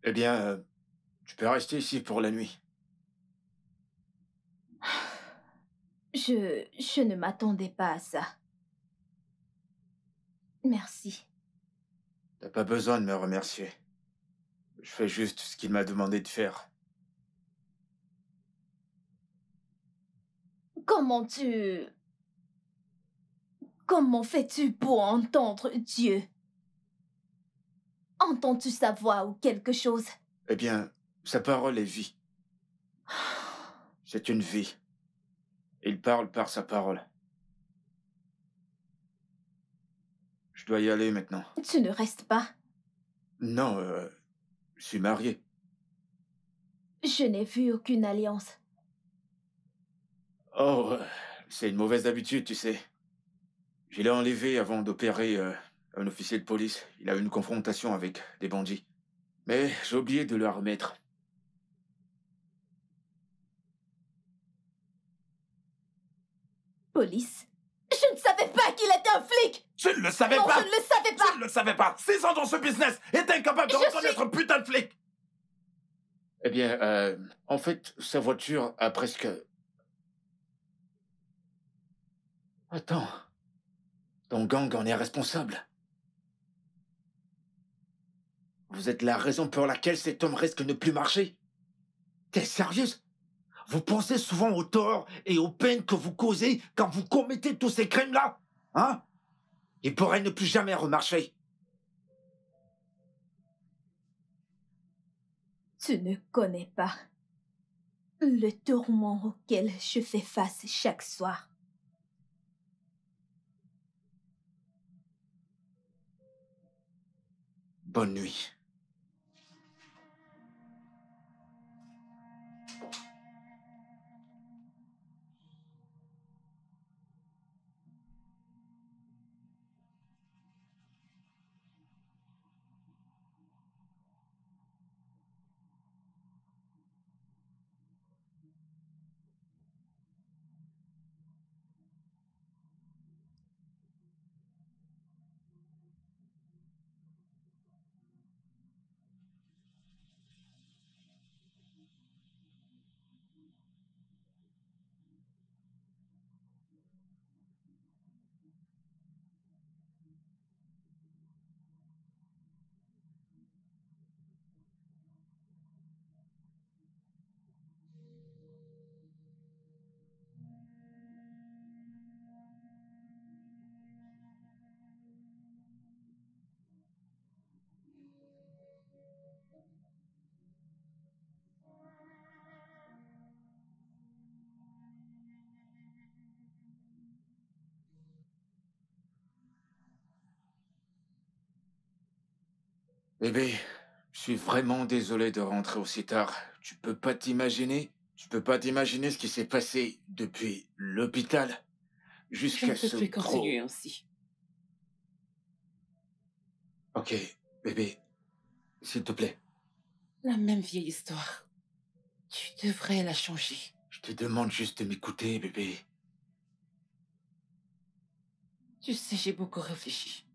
Speaker 3: Eh bien, tu peux rester ici pour la nuit.
Speaker 1: Je ne m'attendais pas à ça. Merci.
Speaker 3: T'as pas besoin de me remercier. Je fais juste ce qu'il m'a demandé de faire.
Speaker 1: Comment fais-tu pour entendre Dieu? Entends-tu sa voix ou quelque chose?
Speaker 3: Eh bien, sa parole est vie. C'est une vie. Il parle par sa parole. Je dois y aller maintenant.
Speaker 1: Tu ne restes pas.
Speaker 3: Non, je suis marié.
Speaker 1: Je n'ai vu aucune alliance.
Speaker 3: Oh, c'est une mauvaise habitude, tu sais. Je l'ai enlevé avant d'opérer un officier de police. Il a eu une confrontation avec des bandits. Mais j'ai oublié de le remettre.
Speaker 1: Police? Je ne savais pas qu'il était un flic!
Speaker 5: Tu ne le savais
Speaker 1: Non,
Speaker 5: pas!
Speaker 1: je ne le savais pas!
Speaker 5: Tu ne le savais pas! 6 ans dans ce business et t'es incapable de reconnaître un putain de flic!
Speaker 3: Eh bien, en fait, sa voiture a presque... Attends. Ton gang en est responsable. Vous êtes la raison pour laquelle cet homme risque de ne plus marcher? T'es sérieuse? Vous pensez souvent au tort et aux peines que vous causez quand vous commettez tous ces crimes-là? Hein? Il pourrait ne plus jamais remarcher.
Speaker 1: Tu ne connais pas le tourment auquel je fais face chaque soir.
Speaker 3: Bonne nuit. Bébé, je suis vraiment désolé de rentrer aussi tard. Tu peux pas t'imaginer ce qui s'est passé depuis l'hôpital
Speaker 7: Je ne
Speaker 3: jusqu'à
Speaker 7: peux
Speaker 3: ce
Speaker 7: plus
Speaker 3: gros...
Speaker 7: continuer ainsi.
Speaker 3: Ok, bébé, s'il te plaît,
Speaker 7: La même vieille histoire. Tu devrais la changer.
Speaker 3: je te demande juste de m'écouter, bébé.
Speaker 7: Tu sais, j'ai beaucoup réfléchi.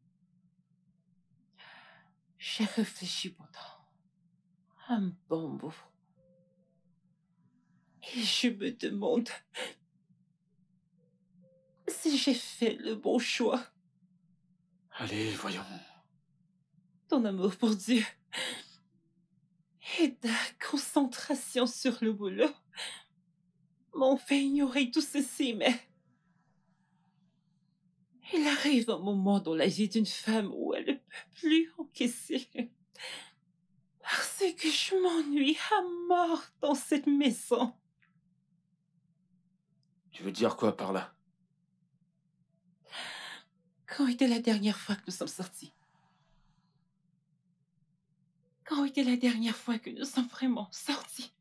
Speaker 7: J'ai réfléchi pendant un bon bout. Et je me demande si j'ai fait le bon choix.
Speaker 3: Allez, voyons.
Speaker 7: Ton amour pour Dieu et ta concentration sur le boulot m'ont fait ignorer tout ceci, mais il arrive un moment dans la vie d'une femme où elle ne peut plus encaisser. Parce que je m'ennuie à mort dans cette maison.
Speaker 3: Tu veux dire quoi par là?
Speaker 7: Quand était la dernière fois que nous sommes sortis? Quand était la dernière fois que nous sommes vraiment sortis?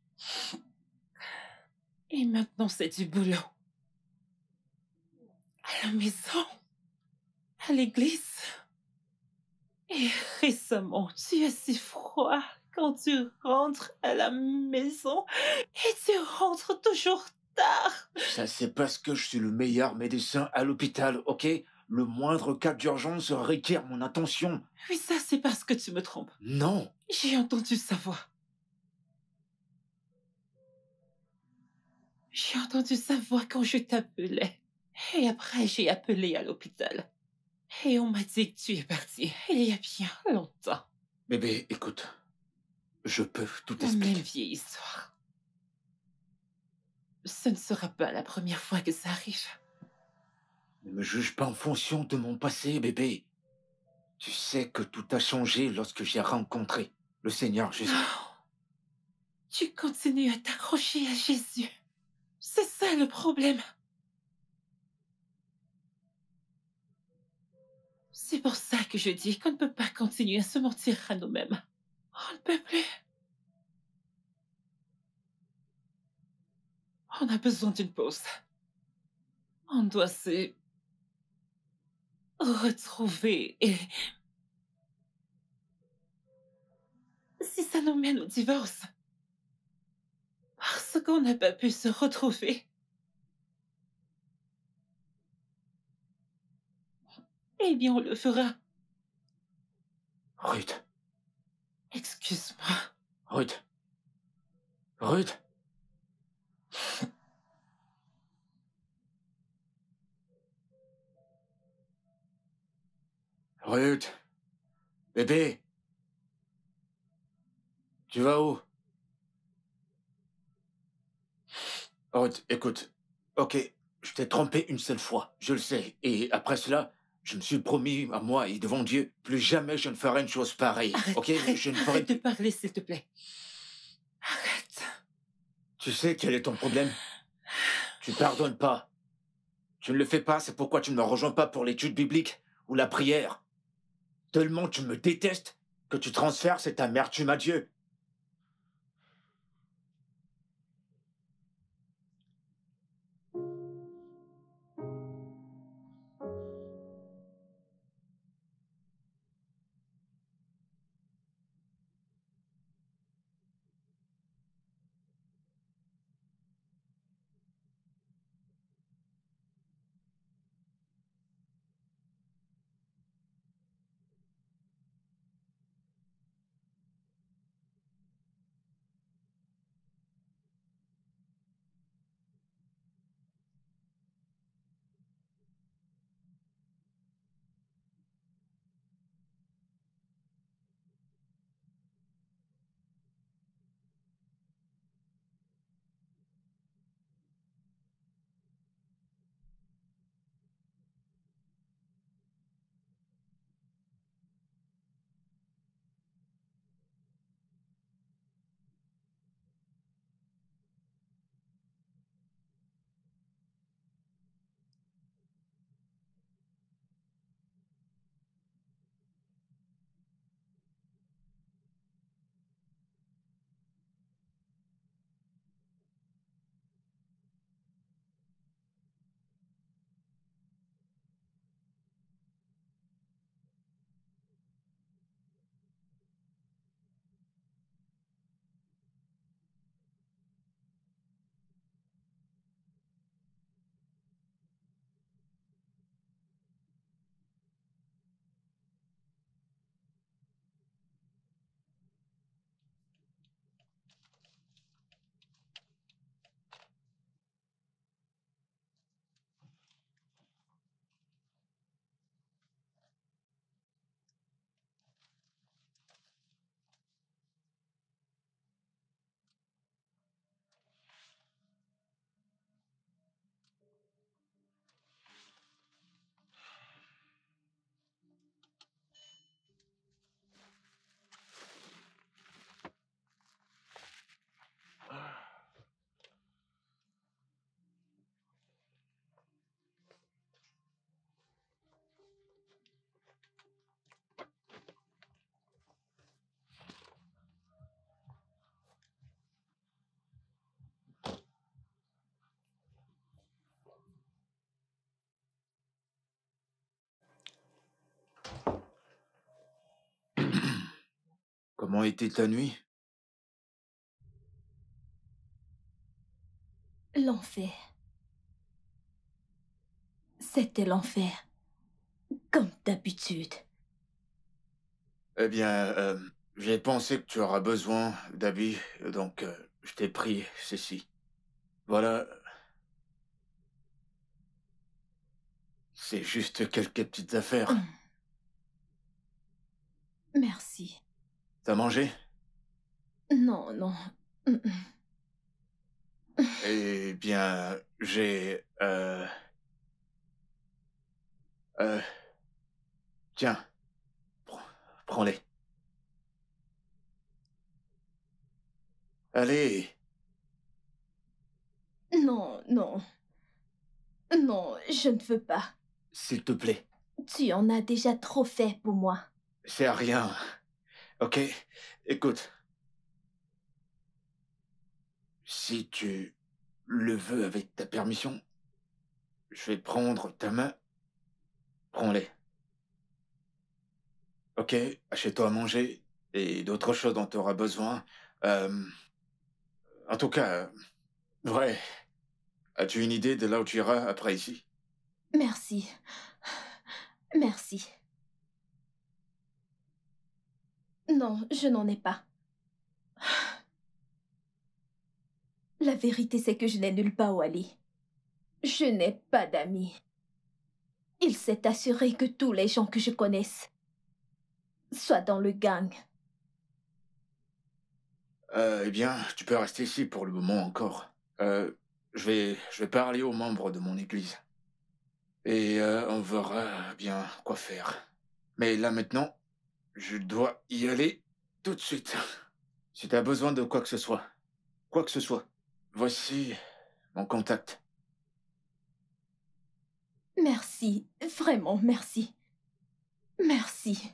Speaker 7: Et maintenant, c'est du boulot. À la maison, à l'église. Et récemment, tu es si froid quand tu rentres à la maison et tu rentres toujours tard.
Speaker 3: Ça, c'est parce que je suis le meilleur médecin à l'hôpital, ok? Le moindre cas d'urgence requiert mon attention.
Speaker 7: Oui, ça, c'est parce que tu me trompes.
Speaker 3: Non!
Speaker 7: J'ai entendu sa voix. J'ai entendu sa voix quand je t'appelais. Et après, j'ai appelé à l'hôpital. Et on m'a dit que tu es parti il y a bien longtemps.
Speaker 3: Bébé, écoute. Je peux tout
Speaker 7: La même
Speaker 3: expliquer.
Speaker 7: vieille histoire. Ce ne sera pas la première fois que ça arrive.
Speaker 3: Ne me juge pas en fonction de mon passé, bébé. Tu sais que tout a changé lorsque j'ai rencontré le Seigneur Jésus.
Speaker 7: Non. Tu continues à t'accrocher à Jésus. C'est ça le problème. C'est pour ça que je dis qu'on ne peut pas continuer à se mentir à nous-mêmes. On ne peut plus. On a besoin d'une pause. On doit se retrouver et... Si ça nous mène au divorce, parce qu'on n'a pas pu se retrouver, eh bien on le fera.
Speaker 3: Ruth,
Speaker 7: Excuse-moi.
Speaker 3: Ruth, Ruth. Ruth, bébé. Tu vas où? Ruth, écoute. Ok, je t'ai trompé une seule fois, je le sais. Et après cela, je me suis promis à moi et devant Dieu, plus jamais je ne ferai une chose pareille.
Speaker 7: Arrête,
Speaker 3: Ok, je ne ferai
Speaker 7: arrête de parler, s'il te plaît. Arrête.
Speaker 3: Tu sais quel est ton problème? Tu pardonnes pas. Tu ne le fais pas, c'est pourquoi tu ne me rejoins pas pour l'étude biblique ou la prière. Tellement tu me détestes que tu transfères cette amertume à Dieu. Comment était ta nuit?
Speaker 1: L'enfer. C'était l'enfer. Comme d'habitude.
Speaker 3: Eh bien, j'ai pensé que tu auras besoin d'habits, donc je t'ai pris ceci. Voilà. C'est juste quelques petites affaires.
Speaker 1: Merci.
Speaker 3: T'as mangé?
Speaker 1: Non, non.
Speaker 3: Eh bien, j'ai... Tiens, prends-les. Allez,
Speaker 1: Non, non. Non, je ne veux pas.
Speaker 3: s'il te plaît.
Speaker 1: Tu en as déjà trop fait pour moi.
Speaker 3: C'est à rien. Ok? Écoute. Si tu le veux avec ta permission, je vais prendre ta main. Prends-les. Ok? Achète-toi à manger et d'autres choses dont tu auras besoin. En tout cas, ouais. As-tu une idée de là où tu iras après ici?
Speaker 1: Merci. Merci. Non, je n'en ai pas. La vérité, c'est que je n'ai nulle part où aller. Je n'ai pas d'amis. Il s'est assuré que tous les gens que je connaisse soient dans le gang.
Speaker 3: Eh bien, tu peux rester ici pour le moment encore. Je vais parler aux membres de mon église. Et on verra bien quoi faire. Mais là maintenant, je dois y aller tout de suite. Si t'as besoin de quoi que ce soit, voici mon contact.
Speaker 1: Merci, vraiment merci. Merci.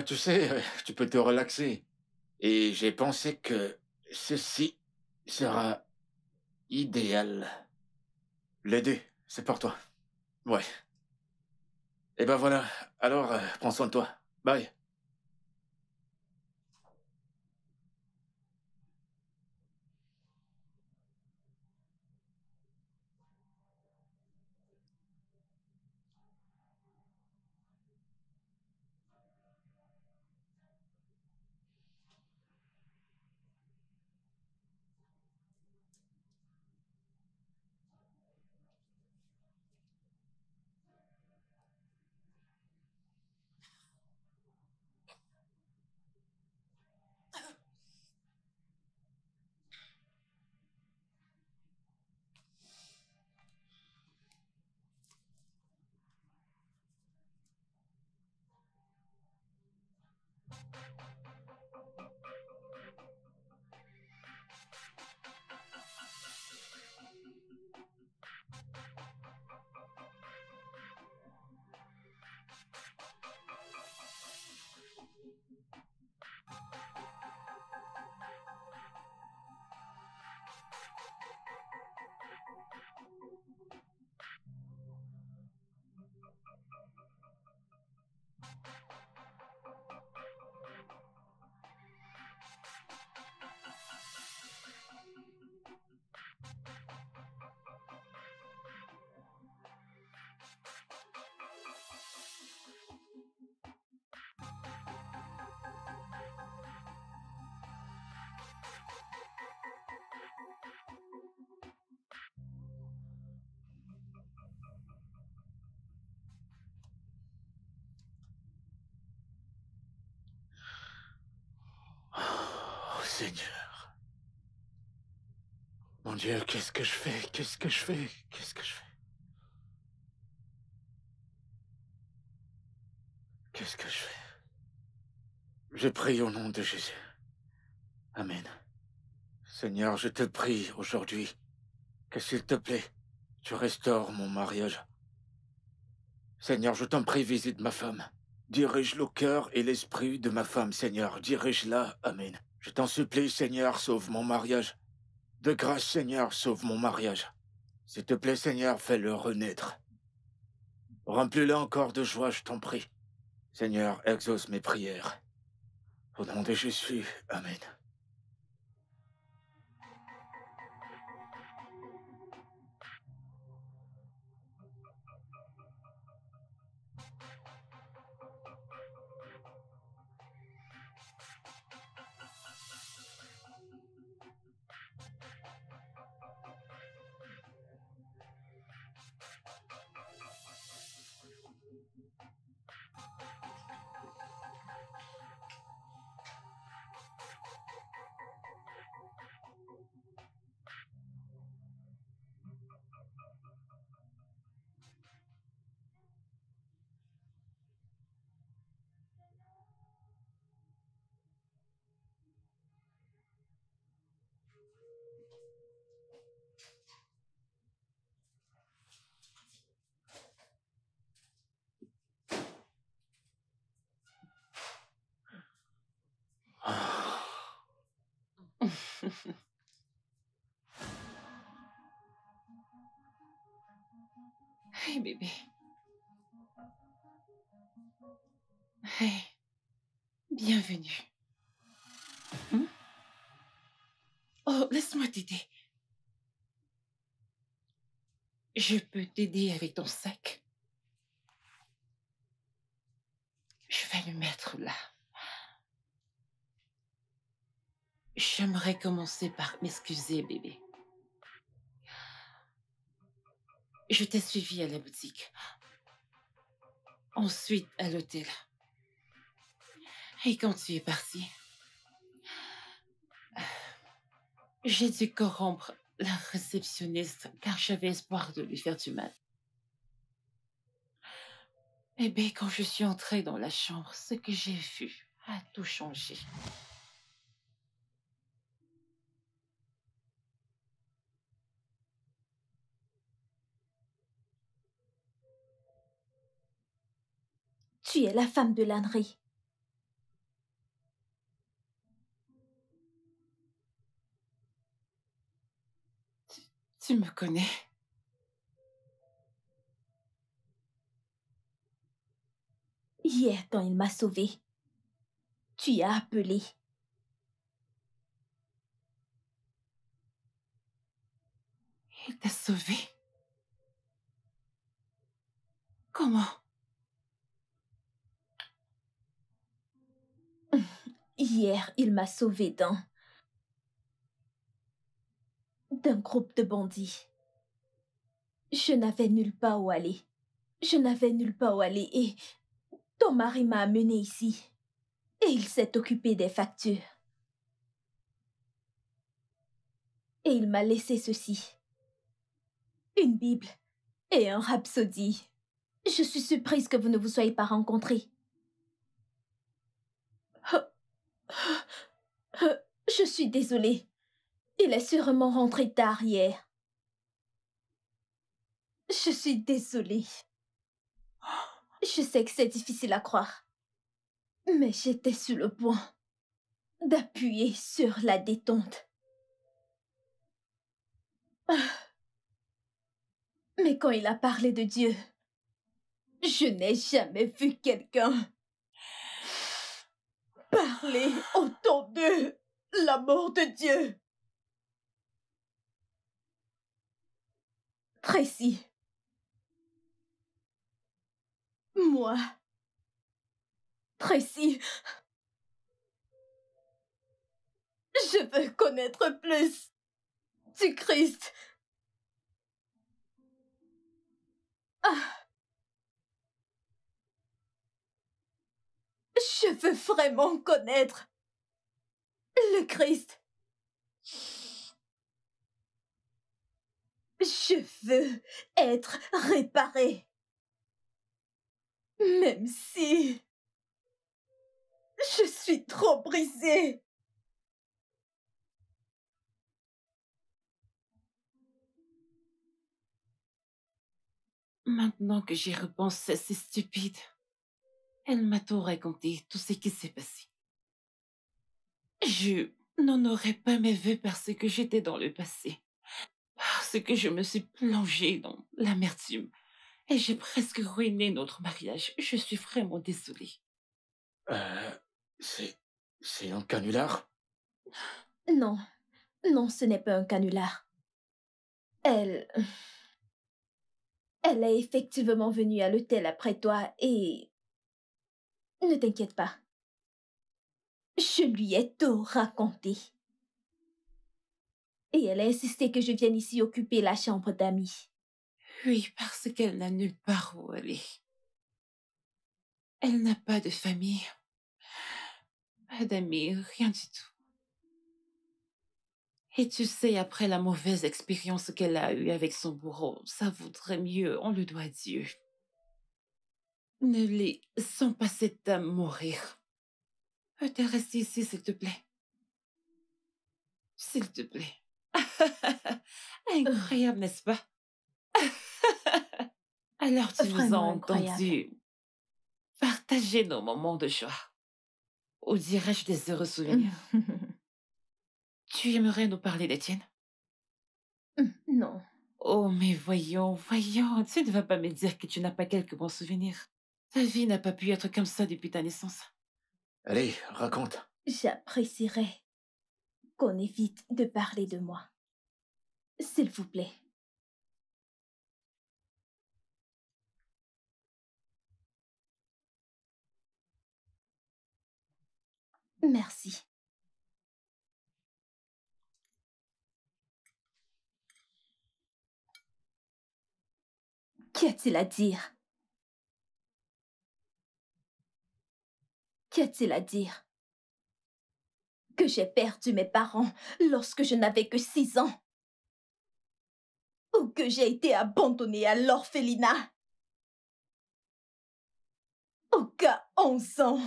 Speaker 3: Tu sais, tu peux te relaxer. Et j'ai pensé que ceci sera idéal. L'aider, c'est pour toi. Ouais. Et ben voilà. Alors, prends soin de toi. Bye. Oh, Seigneur. Mon Dieu, qu'est-ce que je fais? Qu'est-ce que je fais? Qu'est-ce que je fais? Qu'est-ce que je fais? Je prie au nom de Jésus. Amen. Seigneur, je te prie aujourd'hui que s'il te plaît, tu restaures mon mariage. Seigneur, je t'en prie, visite ma femme. Dirige le cœur et l'esprit de ma femme, Seigneur. Dirige-la. Amen. Je t'en supplie, Seigneur, sauve mon mariage. De grâce, Seigneur, sauve mon mariage. S'il te plaît, Seigneur, fais-le renaître. Remplis-le encore de joie, je t'en prie. Seigneur, exauce mes prières. Au nom de Jésus, Amen.
Speaker 7: Hey, bébé. Hey, bienvenue. Oh, laisse-moi t'aider. Je peux t'aider avec ton sac. Je vais le mettre là. J'aimerais commencer par m'excuser, bébé. Je t'ai suivi à la boutique. Ensuite, à l'hôtel. Et quand tu es parti, j'ai dû corrompre la réceptionniste car j'avais espoir de lui faire du mal. Eh bien, quand je suis entrée dans la chambre, ce que j'ai vu a tout changé.
Speaker 1: Tu es la femme de l'ânerie.
Speaker 7: Tu me connais?
Speaker 1: Hier, quand il m'a sauvée, tu y as appelé.
Speaker 7: Il t'a sauvée? Comment?
Speaker 1: Hier, il m'a sauvée d'un groupe de bandits. Je n'avais nulle part où aller. Je n'avais nulle part où aller et ton mari m'a amenée ici. Et il s'est occupé des factures. Et il m'a laissé ceci. Une Bible et un rhapsodie. Je suis surprise que vous ne vous soyez pas rencontrés. Je suis désolée. Il est sûrement rentré tard hier. Je suis désolée. Je sais que c'est difficile à croire. Mais j'étais sur le point d'appuyer sur la détente. Mais quand il a parlé de Dieu, je n'ai jamais vu quelqu'un parler autant de l'amour de Dieu. Tracy, moi, Tracy, je veux connaître plus du Christ. Je veux vraiment connaître le Christ. Je veux être réparée. Même si je suis trop brisée.
Speaker 7: Maintenant que j'y repense, c'est stupide. Elle m'a tout raconté, tout ce qui s'est passé. Je n'en aurais pas mes vœux parce que j'étais dans le passé. Parce que je me suis plongée dans l'amertume. Et j'ai presque ruiné notre mariage. Je suis vraiment désolée.
Speaker 3: Euh, c'est... C'est un canular?
Speaker 1: Non, non, ce n'est pas un canular. Elle... Elle est effectivement venue à l'hôtel après toi et... Ne t'inquiète pas. Je lui ai tout raconté. Et elle a insisté que je vienne ici occuper la chambre d'amis.
Speaker 7: Oui, parce qu'elle n'a nulle part où aller. Elle n'a pas de famille, pas d'amis, rien du tout. Et tu sais, après la mauvaise expérience qu'elle a eue avec son bourreau, ça vaudrait mieux, on le doit à Dieu. Ne laissons pas cette dame mourir. Peux-tu rester ici, s'il te plaît? S'il te plaît. Incroyable, n'est-ce pas? Alors tu nous as
Speaker 1: Vraiment incroyable.
Speaker 7: entendu partager nos moments de joie. Ou dirais-je des heureux souvenirs? Tu aimerais nous parler d'Étienne?
Speaker 1: Non.
Speaker 7: Oh, mais voyons, voyons, tu ne vas pas me dire que tu n'as pas quelques bons souvenirs. Ta vie n'a pas pu être comme ça depuis ta naissance.
Speaker 3: Allez, raconte.
Speaker 1: J'apprécierais qu'on évite de parler de moi. S'il vous plaît. Merci. Qu'y a-t-il à dire? Qu'y a-t-il à dire? Que j'ai perdu mes parents lorsque je n'avais que 6 ans? Ou que j'ai été abandonnée à l'orphelinat? Ou qu'à 11 ans,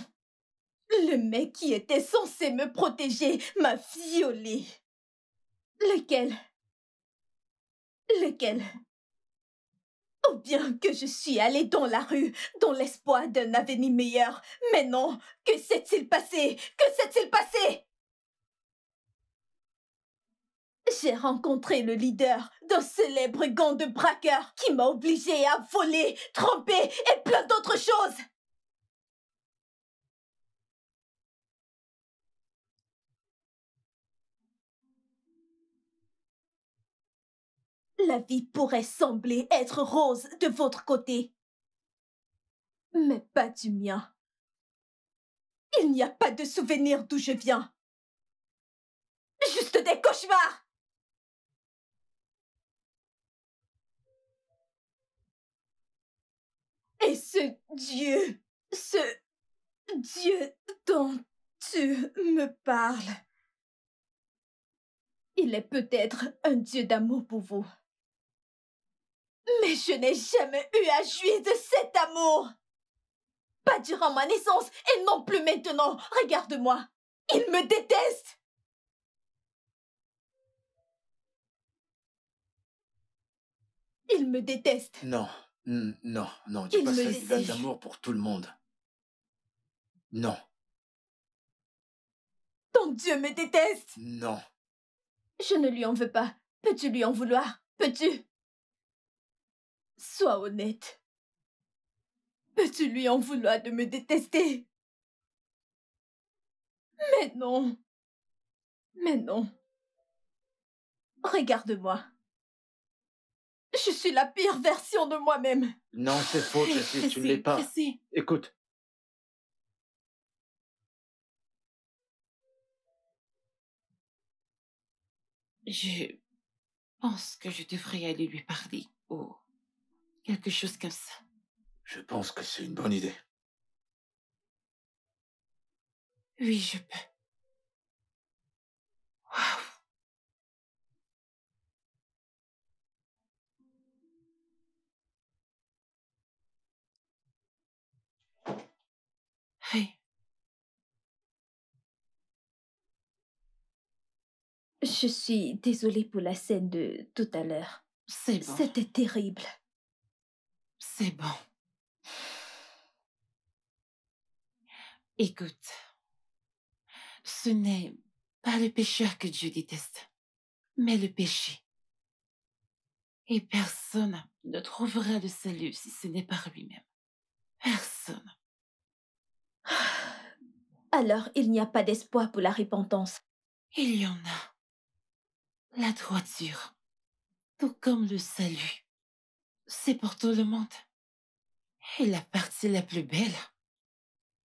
Speaker 1: le mec qui était censé me protéger m'a violée? Lequel? Lequel? Ou bien que je suis allée dans la rue dans l'espoir d'un avenir meilleur. Mais non, que s'est-il passé? Que s'est-il passé? J'ai rencontré le leader d'un célèbre gang de braqueurs qui m'a obligée à voler, tromper et plein d'autres choses. La vie pourrait sembler être rose de votre côté, mais pas du mien. Il n'y a pas de souvenir d'où je viens. Juste des cauchemars. Et ce Dieu dont tu me parles, il est peut-être un Dieu d'amour pour vous. Mais je n'ai jamais eu à jouir de cet amour. Pas durant ma naissance et non plus maintenant. Regarde-moi. Il me déteste. Il me déteste.
Speaker 3: Non, non, non, dis
Speaker 1: Il
Speaker 3: pas
Speaker 1: me
Speaker 3: ça, il a de
Speaker 1: exige.
Speaker 3: l'amour pour tout le monde. Non,
Speaker 1: Ton Dieu me déteste.
Speaker 3: non.
Speaker 1: Je ne lui en veux pas. Peux-tu lui en vouloir? Peux-tu? Sois honnête. Peux-tu lui en vouloir de me détester? Mais non. Mais non. Regarde-moi. Je suis la pire version de moi-même.
Speaker 3: Non, c'est faux, Jessie, tu ne l'es pas.
Speaker 7: Jessie.
Speaker 3: Écoute,
Speaker 7: Je pense que je devrais aller lui parler ou quelque chose comme ça.
Speaker 3: je pense que c'est une bonne idée.
Speaker 7: Oui, je peux. Waouh. Hey,
Speaker 1: Je suis désolée pour la scène de tout à l'heure.
Speaker 7: c'est bon.
Speaker 1: C'était terrible.
Speaker 7: C'est bon. Écoute, ce n'est pas le pécheur que Dieu déteste, mais le péché. Et personne ne trouvera le salut si ce n'est par lui-même. Personne.
Speaker 1: Alors il n'y a pas d'espoir pour la repentance.
Speaker 7: Il y en a. La droiture, tout comme le salut, c'est pour tout le monde. Et la partie la plus belle,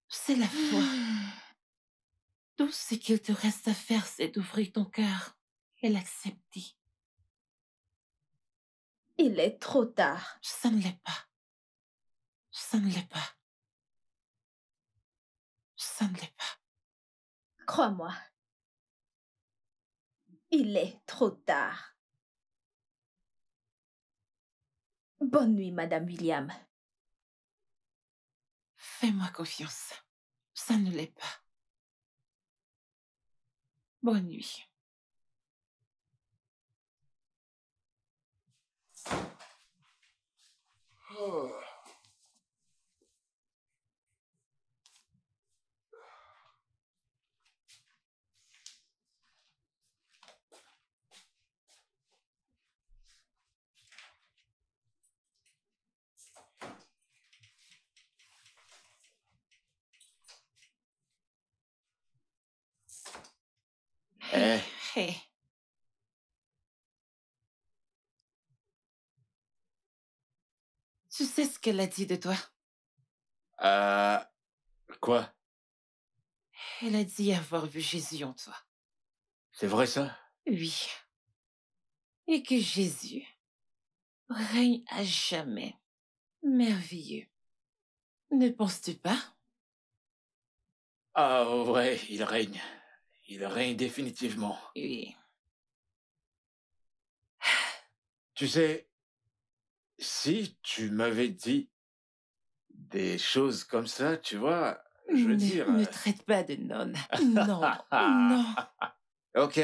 Speaker 7: c'est la foi. Tout ce qu'il te reste à faire, c'est d'ouvrir ton cœur et l'accepter.
Speaker 1: Il est trop tard.
Speaker 7: Ça ne l'est pas. Ça ne l'est pas. Ça ne l'est pas.
Speaker 1: Crois-moi. Il est trop tard. Bonne nuit, Madame William.
Speaker 7: Fais-moi confiance. Ça ne l'est pas. Bonne nuit.
Speaker 3: Oh. Eh,
Speaker 7: Hey. Tu sais ce qu'elle a dit de toi?
Speaker 3: quoi?
Speaker 7: Elle a dit avoir vu Jésus en toi.
Speaker 3: C'est vrai ça?
Speaker 7: Oui. Et que Jésus règne à jamais. Merveilleux. Ne penses-tu pas?
Speaker 3: Ah, vrai, il règne. Il règne définitivement.
Speaker 7: Oui.
Speaker 3: Tu sais, si tu m'avais dit des choses comme ça, tu vois, je veux dire...
Speaker 7: Ne traite pas de nonne. Non, non.
Speaker 3: Ok.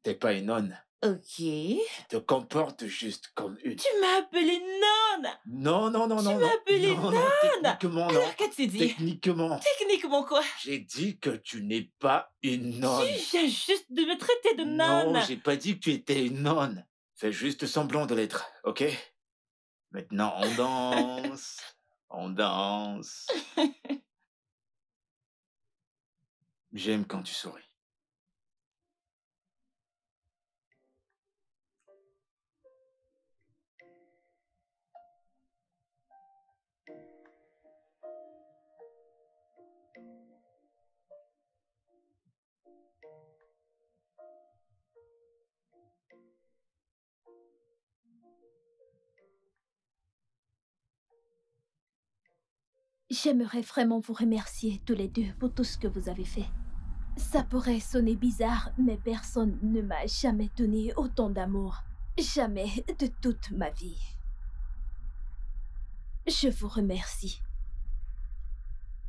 Speaker 3: T'es pas une nonne.
Speaker 7: Ok.
Speaker 3: Tu te comportes juste comme une.
Speaker 7: Tu m'as appelée nonne.
Speaker 3: Non.
Speaker 7: Tu m'as appelée
Speaker 3: non,
Speaker 7: nonne.
Speaker 3: techniquement, non.
Speaker 7: Alors qu'as-tu dit?
Speaker 3: Techniquement.
Speaker 7: Techniquement quoi?
Speaker 3: J'ai dit que tu n'es pas une nonne.
Speaker 7: Tu viens juste de me traiter de nonne.
Speaker 3: Non, j'ai pas dit que tu étais une nonne. Fais juste semblant de l'être, ok? Maintenant, on danse. On danse. J'aime quand tu souris.
Speaker 1: J'aimerais vraiment vous remercier tous les deux pour tout ce que vous avez fait. Ça pourrait sonner bizarre, mais personne ne m'a jamais donné autant d'amour. Jamais de toute ma vie. Je vous remercie.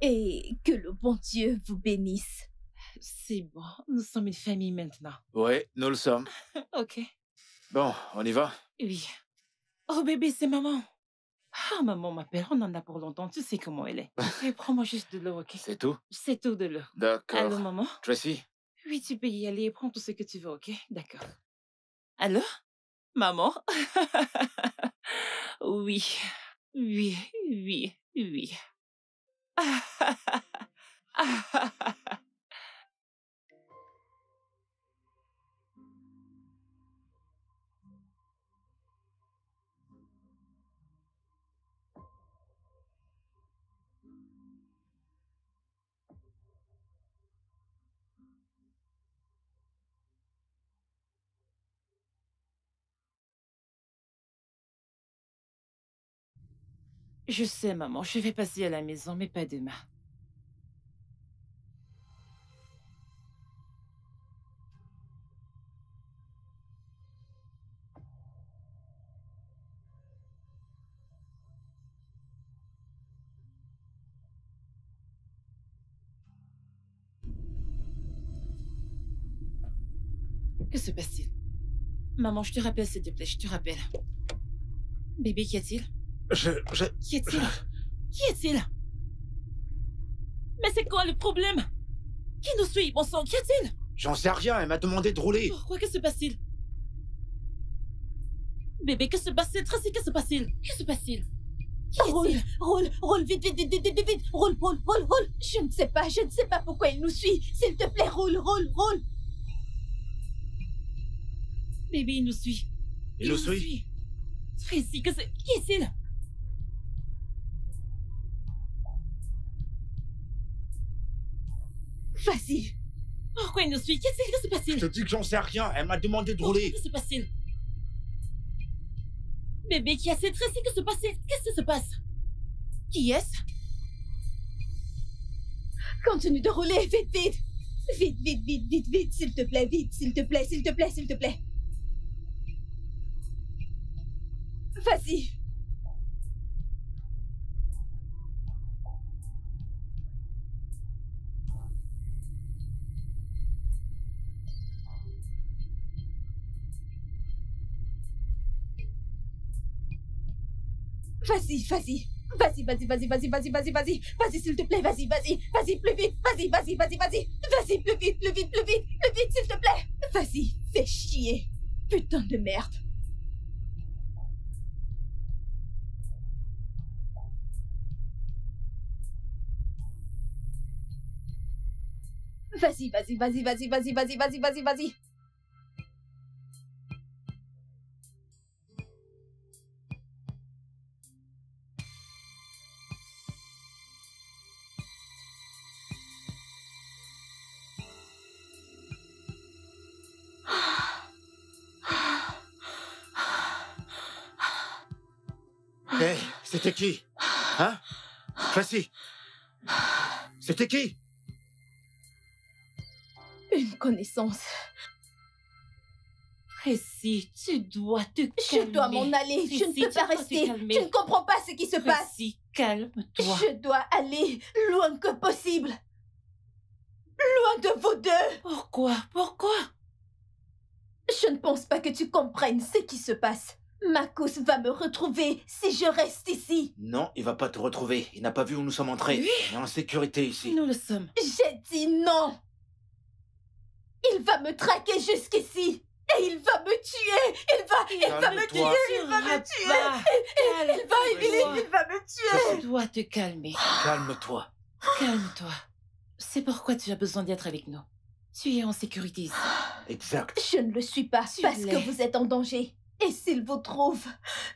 Speaker 1: Et que le bon Dieu vous bénisse.
Speaker 7: C'est bon, nous sommes une famille maintenant.
Speaker 3: Ouais, nous le sommes.
Speaker 7: Ok.
Speaker 3: Bon, on y va?
Speaker 7: Oui. Oh bébé, c'est maman. Ah, maman m'appelle, on en a pour longtemps, tu sais comment elle est. Et prends-moi juste de l'eau, ok?
Speaker 3: C'est tout?
Speaker 7: C'est tout de l'eau.
Speaker 3: D'accord.
Speaker 7: Allô, maman?
Speaker 3: Tracy?
Speaker 7: Oui, tu peux y aller, prends tout ce que tu veux, ok? D'accord. Allô? Maman? Oui. Je sais, maman, je vais passer à la maison, mais pas demain. Que se passe-t-il? Maman, je te rappelle, s'il te plaît, je te rappelle. Bébé, qu'y a-t-il? Qu'y a-t-il? Qu'y a-t-il? Mais c'est quoi le problème? Qui nous suit, bon sang? Qu'y a-t-il?
Speaker 3: J'en sais rien, elle m'a demandé de rouler.
Speaker 7: Pourquoi? Que se passe-t-il? Bébé, que se passe-t-il? Tracy, que se passe-t-il? Que se passe-t-il?
Speaker 1: Roule, vite, roule, Je ne sais pas pourquoi il nous suit. S'il te plaît, roule.
Speaker 7: Bébé, il nous suit.
Speaker 3: Il nous suit?
Speaker 7: Tracy, qui est-il?
Speaker 1: Vas-y.
Speaker 7: Pourquoi il nous suit? Qu'est-ce qui se passe-t-il?
Speaker 3: Je te dis que j'en sais rien. Elle m'a demandé de rouler.
Speaker 7: Qu'est-ce qui se passe-t-il? Bébé, qui est-ce? Tracy, qu'est-ce qui se passe? Qu'est-ce qui se passe? Qui est-ce?
Speaker 1: Continue de rouler, vite. Vite, s'il te plaît, s'il te plaît. Vas-y. Vas-y, s'il te plaît, vas-y, plus vite, vas-y, plus vite, s'il te plaît. Vas-y, fais chier. Putain de merde. Vas-y.
Speaker 3: Hé, c'était qui? Hein? Tracy? C'était qui?
Speaker 1: Une connaissance.
Speaker 7: Tracy, tu dois te calmer.
Speaker 1: Je dois m'en aller. Je ne peux pas rester. Tu ne comprends pas ce qui se passe.
Speaker 7: Tracy, calme-toi.
Speaker 1: Je dois aller loin que possible. Loin de vous deux.
Speaker 7: Pourquoi?
Speaker 1: Je ne pense pas que tu comprennes ce qui se passe. Marcus va me retrouver si je reste ici.
Speaker 3: Non, il va pas te retrouver. Il n'a pas vu où nous sommes entrés.
Speaker 7: Oui.
Speaker 3: On est en sécurité ici.
Speaker 7: Nous le sommes.
Speaker 1: J'ai dit non. Il va me traquer jusqu'ici. Et il va me tuer. Il va me tuer. Il va me tuer.
Speaker 7: Tu dois te calmer.
Speaker 3: Calme-toi.
Speaker 7: Calme-toi. C'est pourquoi tu as besoin d'être avec nous. Tu es en sécurité ici.
Speaker 3: Exact.
Speaker 1: Je ne le suis pas parce
Speaker 7: l'es.
Speaker 1: que vous êtes en danger. Et s'il vous trouve,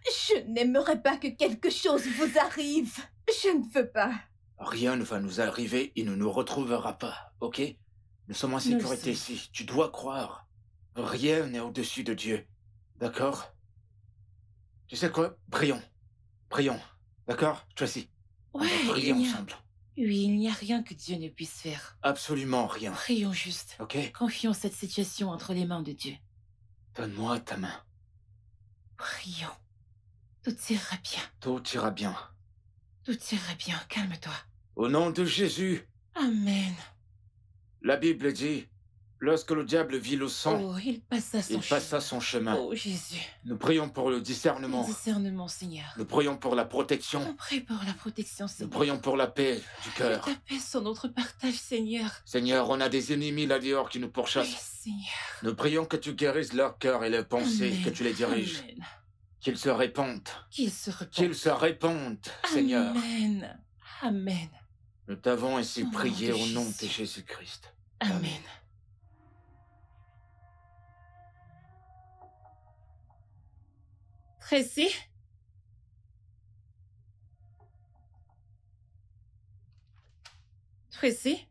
Speaker 1: je n'aimerais pas que quelque chose vous arrive. Je ne veux pas.
Speaker 3: Rien ne va nous arriver. Il ne nous retrouvera pas, ok? Nous sommes en sécurité ici. Tu dois croire. Rien n'est au-dessus de Dieu. D'accord? Tu sais quoi? Prions. D'accord, Tracy? On
Speaker 7: Ouais,
Speaker 3: va prier ensemble.
Speaker 7: Oui, il n'y a rien que Dieu ne puisse faire.
Speaker 3: Absolument rien.
Speaker 7: Prions juste.
Speaker 3: Ok?
Speaker 7: Confions cette situation entre les mains de Dieu.
Speaker 3: Donne-moi ta main.
Speaker 7: Prions. Tout ira bien.
Speaker 3: Tout ira bien.
Speaker 7: Tout ira bien. Calme-toi.
Speaker 3: Au nom de Jésus.
Speaker 7: Amen.
Speaker 3: La Bible dit, lorsque le diable vit le sang,
Speaker 7: Oh, il passa
Speaker 3: son chemin.
Speaker 7: Oh, Jésus.
Speaker 3: Nous prions pour le discernement.
Speaker 7: Le discernement, Seigneur.
Speaker 3: Nous prions pour la protection.
Speaker 7: On prie pour la protection,
Speaker 3: Nous
Speaker 7: Seigneur.
Speaker 3: prions pour la paix du cœur.
Speaker 7: Que ta paix soit notre partage, Seigneur.
Speaker 3: Seigneur, on a des ennemis là dehors qui nous
Speaker 7: Oui,
Speaker 3: pourchassent.
Speaker 7: Seigneur.
Speaker 3: Nous prions que tu guérisses leur cœur et leurs pensées,
Speaker 7: Amen.
Speaker 3: que tu les diriges.
Speaker 7: Amen.
Speaker 3: Qu'ils se répandent.
Speaker 7: Qu'il se repente.
Speaker 3: Qu'ils se répandent, Seigneur.
Speaker 7: Amen. Amen.
Speaker 3: Nous t'avons ainsi
Speaker 7: Au nom
Speaker 3: prié
Speaker 7: de
Speaker 3: au nom de
Speaker 7: Jésus.
Speaker 3: Jésus-Christ.
Speaker 7: Amen. Tracy? Tracy?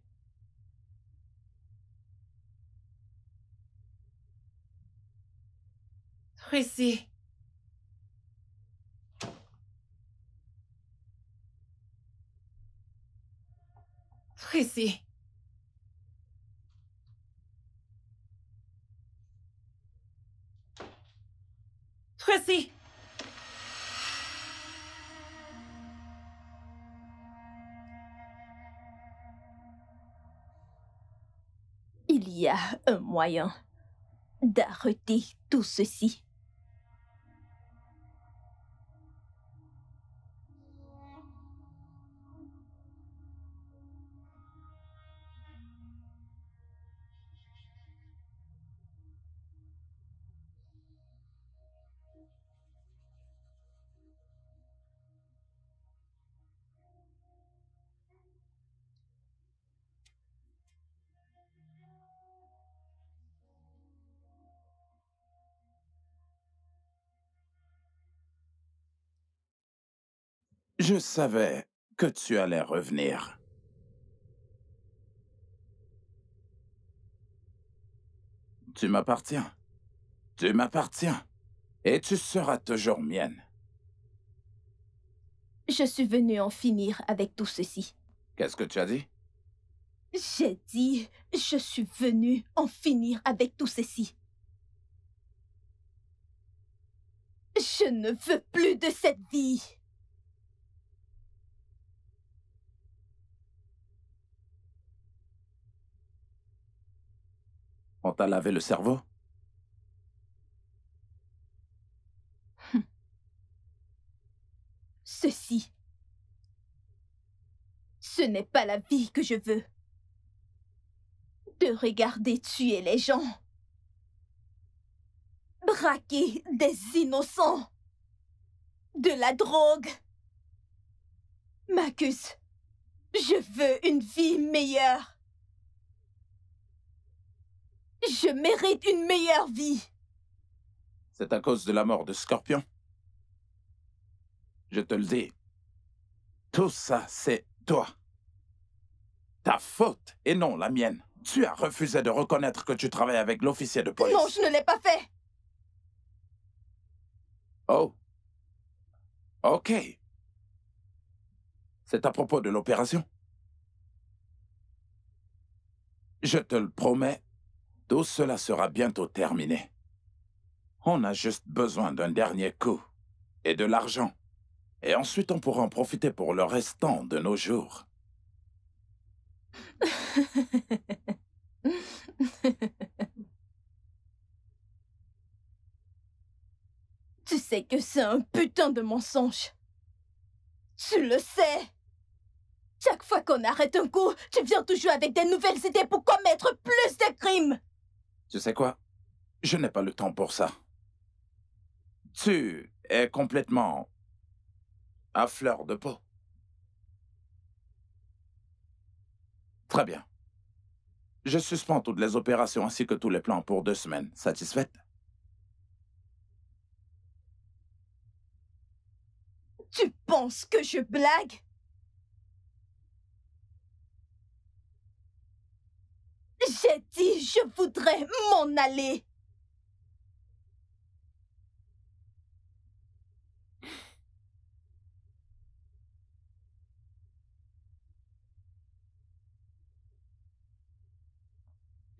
Speaker 7: Tracy? Tracy? Tracy?
Speaker 1: Il y a un moyen d'arrêter tout ceci.
Speaker 5: Je savais que tu allais revenir. Tu m'appartiens. Tu m'appartiens. Et tu seras toujours mienne.
Speaker 1: Je suis venue en finir avec tout ceci.
Speaker 5: Qu'est-ce que tu as dit?
Speaker 1: J'ai dit, je suis venue en finir avec tout ceci. Je ne veux plus de cette vie.
Speaker 5: On t'a lavé le cerveau?
Speaker 1: Ceci, ce n'est pas la vie que je veux. De regarder tuer les gens. Braquer des innocents. De la drogue. Marcus, je veux une vie meilleure. Je mérite une meilleure vie.
Speaker 5: C'est à cause de la mort de Scorpion? Je te le dis. Tout ça, c'est toi. Ta faute et non la mienne. Tu as refusé de reconnaître que tu travailles avec l'officier de police.
Speaker 1: Non, je ne l'ai pas fait.
Speaker 5: Oh. Ok. C'est à propos de l'opération? Je te le promets, tout cela sera bientôt terminé. On a juste besoin d'un dernier coup et de l'argent. Et ensuite, on pourra en profiter pour le restant de nos jours.
Speaker 1: Tu sais que c'est un putain de mensonge. Tu le sais. Chaque fois qu'on arrête un coup, tu viens toujours avec des nouvelles idées pour commettre plus de crimes.
Speaker 5: Tu sais quoi? Je n'ai pas le temps pour ça. Tu es complètement à fleur de peau. Très bien. Je suspends toutes les opérations ainsi que tous les plans pour 2 semaines. Satisfaite?
Speaker 1: Tu penses que je blague? J'ai dit je voudrais m'en aller.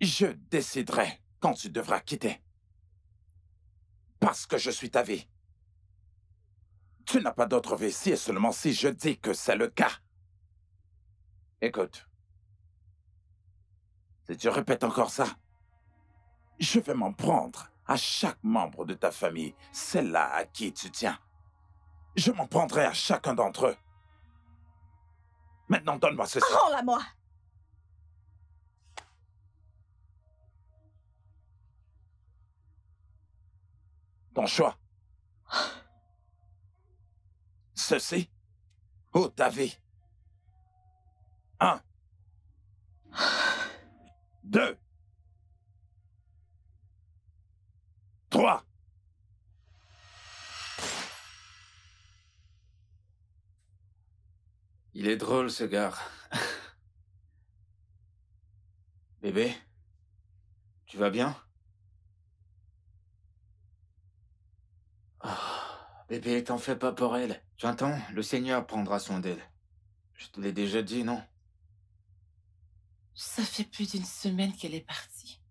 Speaker 5: Je déciderai quand tu devras quitter. Parce que je suis ta vie. Tu n'as pas d'autre vie si et seulement si je dis que c'est le cas. Écoute. Si tu répètes encore ça, je vais m'en prendre à chaque membre de ta famille, celle-là à qui tu tiens. Je m'en prendrai à chacun d'entre eux. Maintenant, donne-moi ceci.
Speaker 1: Rends-la-moi.
Speaker 5: Ton choix. Ceci ou ta vie. 1, 2, 3.
Speaker 3: Il est drôle, ce gars. Bébé, tu vas bien? Bébé, t'en fais pas pour elle. Tu entends? Le Seigneur prendra soin d'elle. Je te l'ai déjà dit, non?
Speaker 7: Ça fait plus d'1 semaine qu'elle est partie.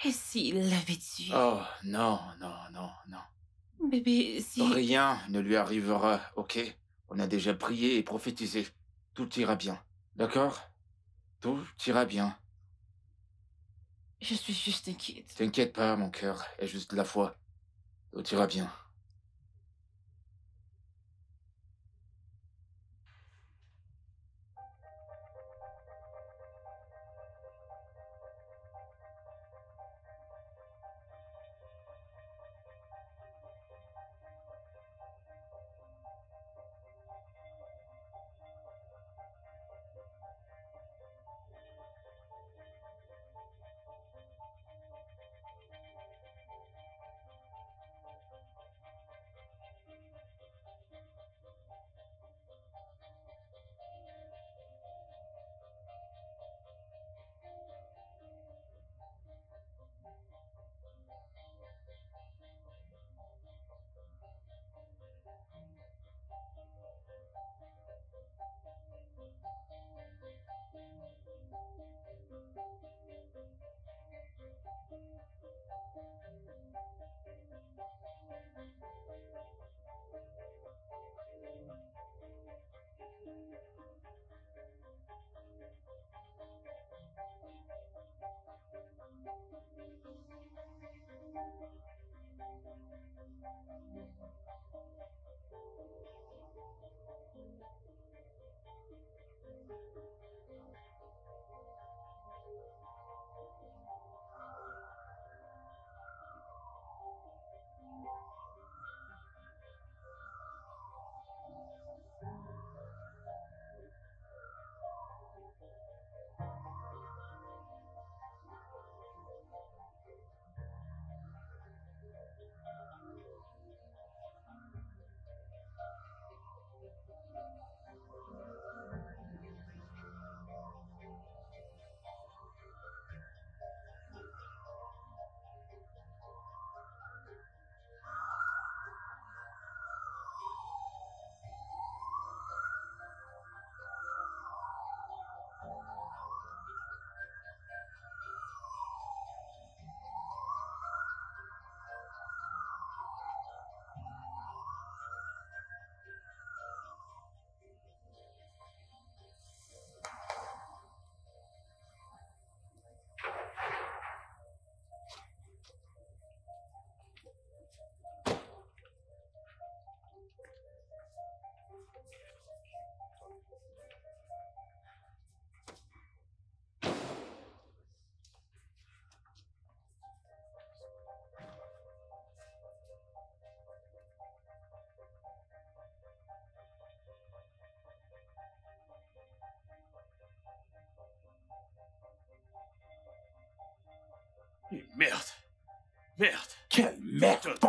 Speaker 7: Et s'il l'avait tuée?
Speaker 3: Oh, non, non, non, non.
Speaker 7: Bébé, si...
Speaker 3: Rien ne lui arrivera, ok? On a déjà prié et prophétisé. Tout ira bien. D'accord? Tout ira bien.
Speaker 7: Je suis juste inquiète.
Speaker 3: T'inquiète pas, mon cœur. Aie juste de la foi. Tout ira bien.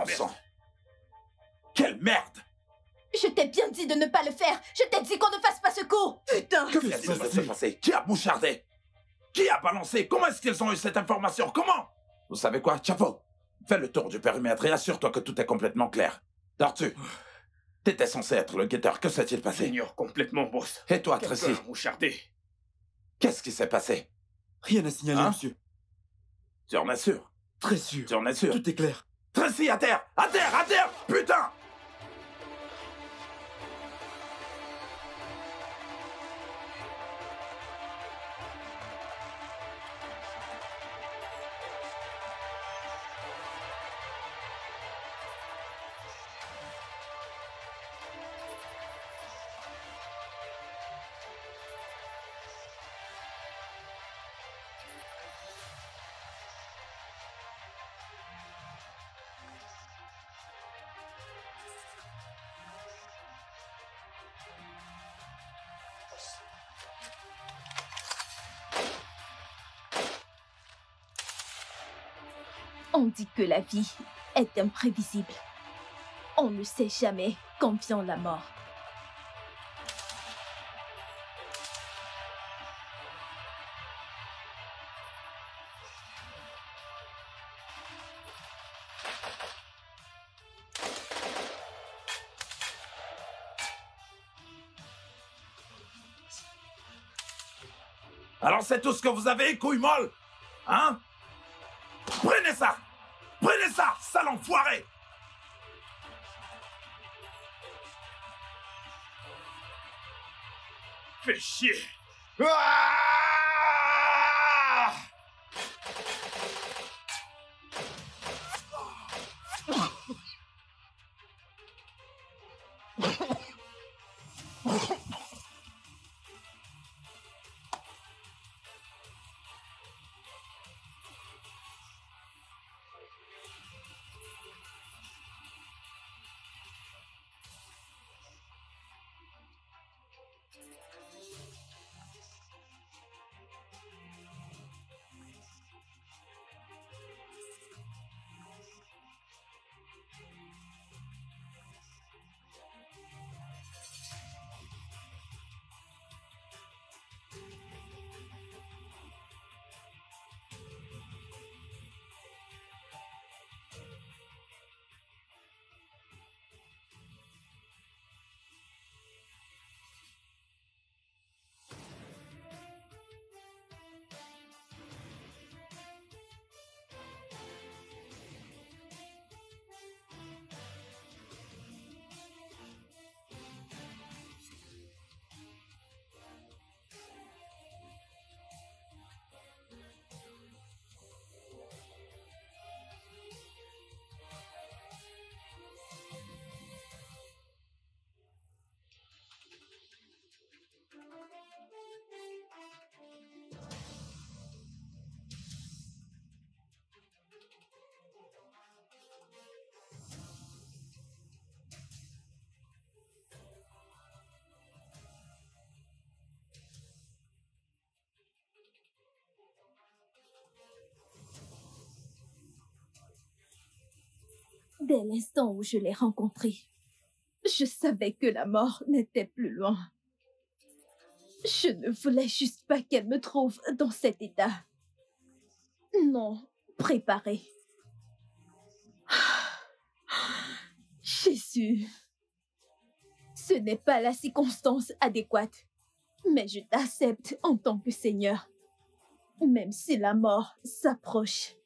Speaker 5: sang! Quelle merde!
Speaker 1: Je t'ai bien dit de ne pas le faire. Je t'ai dit qu'on ne fasse pas ce coup. Putain!
Speaker 5: Que vient-il de se passer? Qui a bouchardé? Qui a balancé? Comment est-ce qu'ils ont eu cette information? Comment? Vous savez quoi, Chapeau? Fais le tour du périmètre et assure-toi que tout est complètement clair. Dors-tu? T'étais censé être le guetteur. Que s'est-il passé?
Speaker 8: J'ignore complètement, boss.
Speaker 5: Et toi, Tracy?
Speaker 8: Quelqu'un a mouchardé.
Speaker 5: Qu'est-ce qui s'est passé?
Speaker 6: Rien à signaler,
Speaker 5: Hein?
Speaker 6: monsieur.
Speaker 5: Tu en es sûr?
Speaker 6: Très sûr.
Speaker 5: Tu en es sûr?
Speaker 6: Tout est clair.
Speaker 5: Tracy, à terre! À terre! À terre! Putain!
Speaker 1: On dit que la vie est imprévisible. On ne sait jamais quand vient la mort.
Speaker 5: Alors c'est tout ce que vous avez, couille molle? Hein? Prenez ça! Prenez ça, sale enfoiré!
Speaker 8: Fais chier.
Speaker 5: Ah!
Speaker 1: Dès l'instant où je l'ai rencontré, je savais que la mort n'était plus loin. Je ne voulais juste pas qu'elle me trouve dans cet état. Non, préparée. Jésus, ce n'est pas la circonstance adéquate, mais je t'accepte en tant que Seigneur, même si la mort s'approche.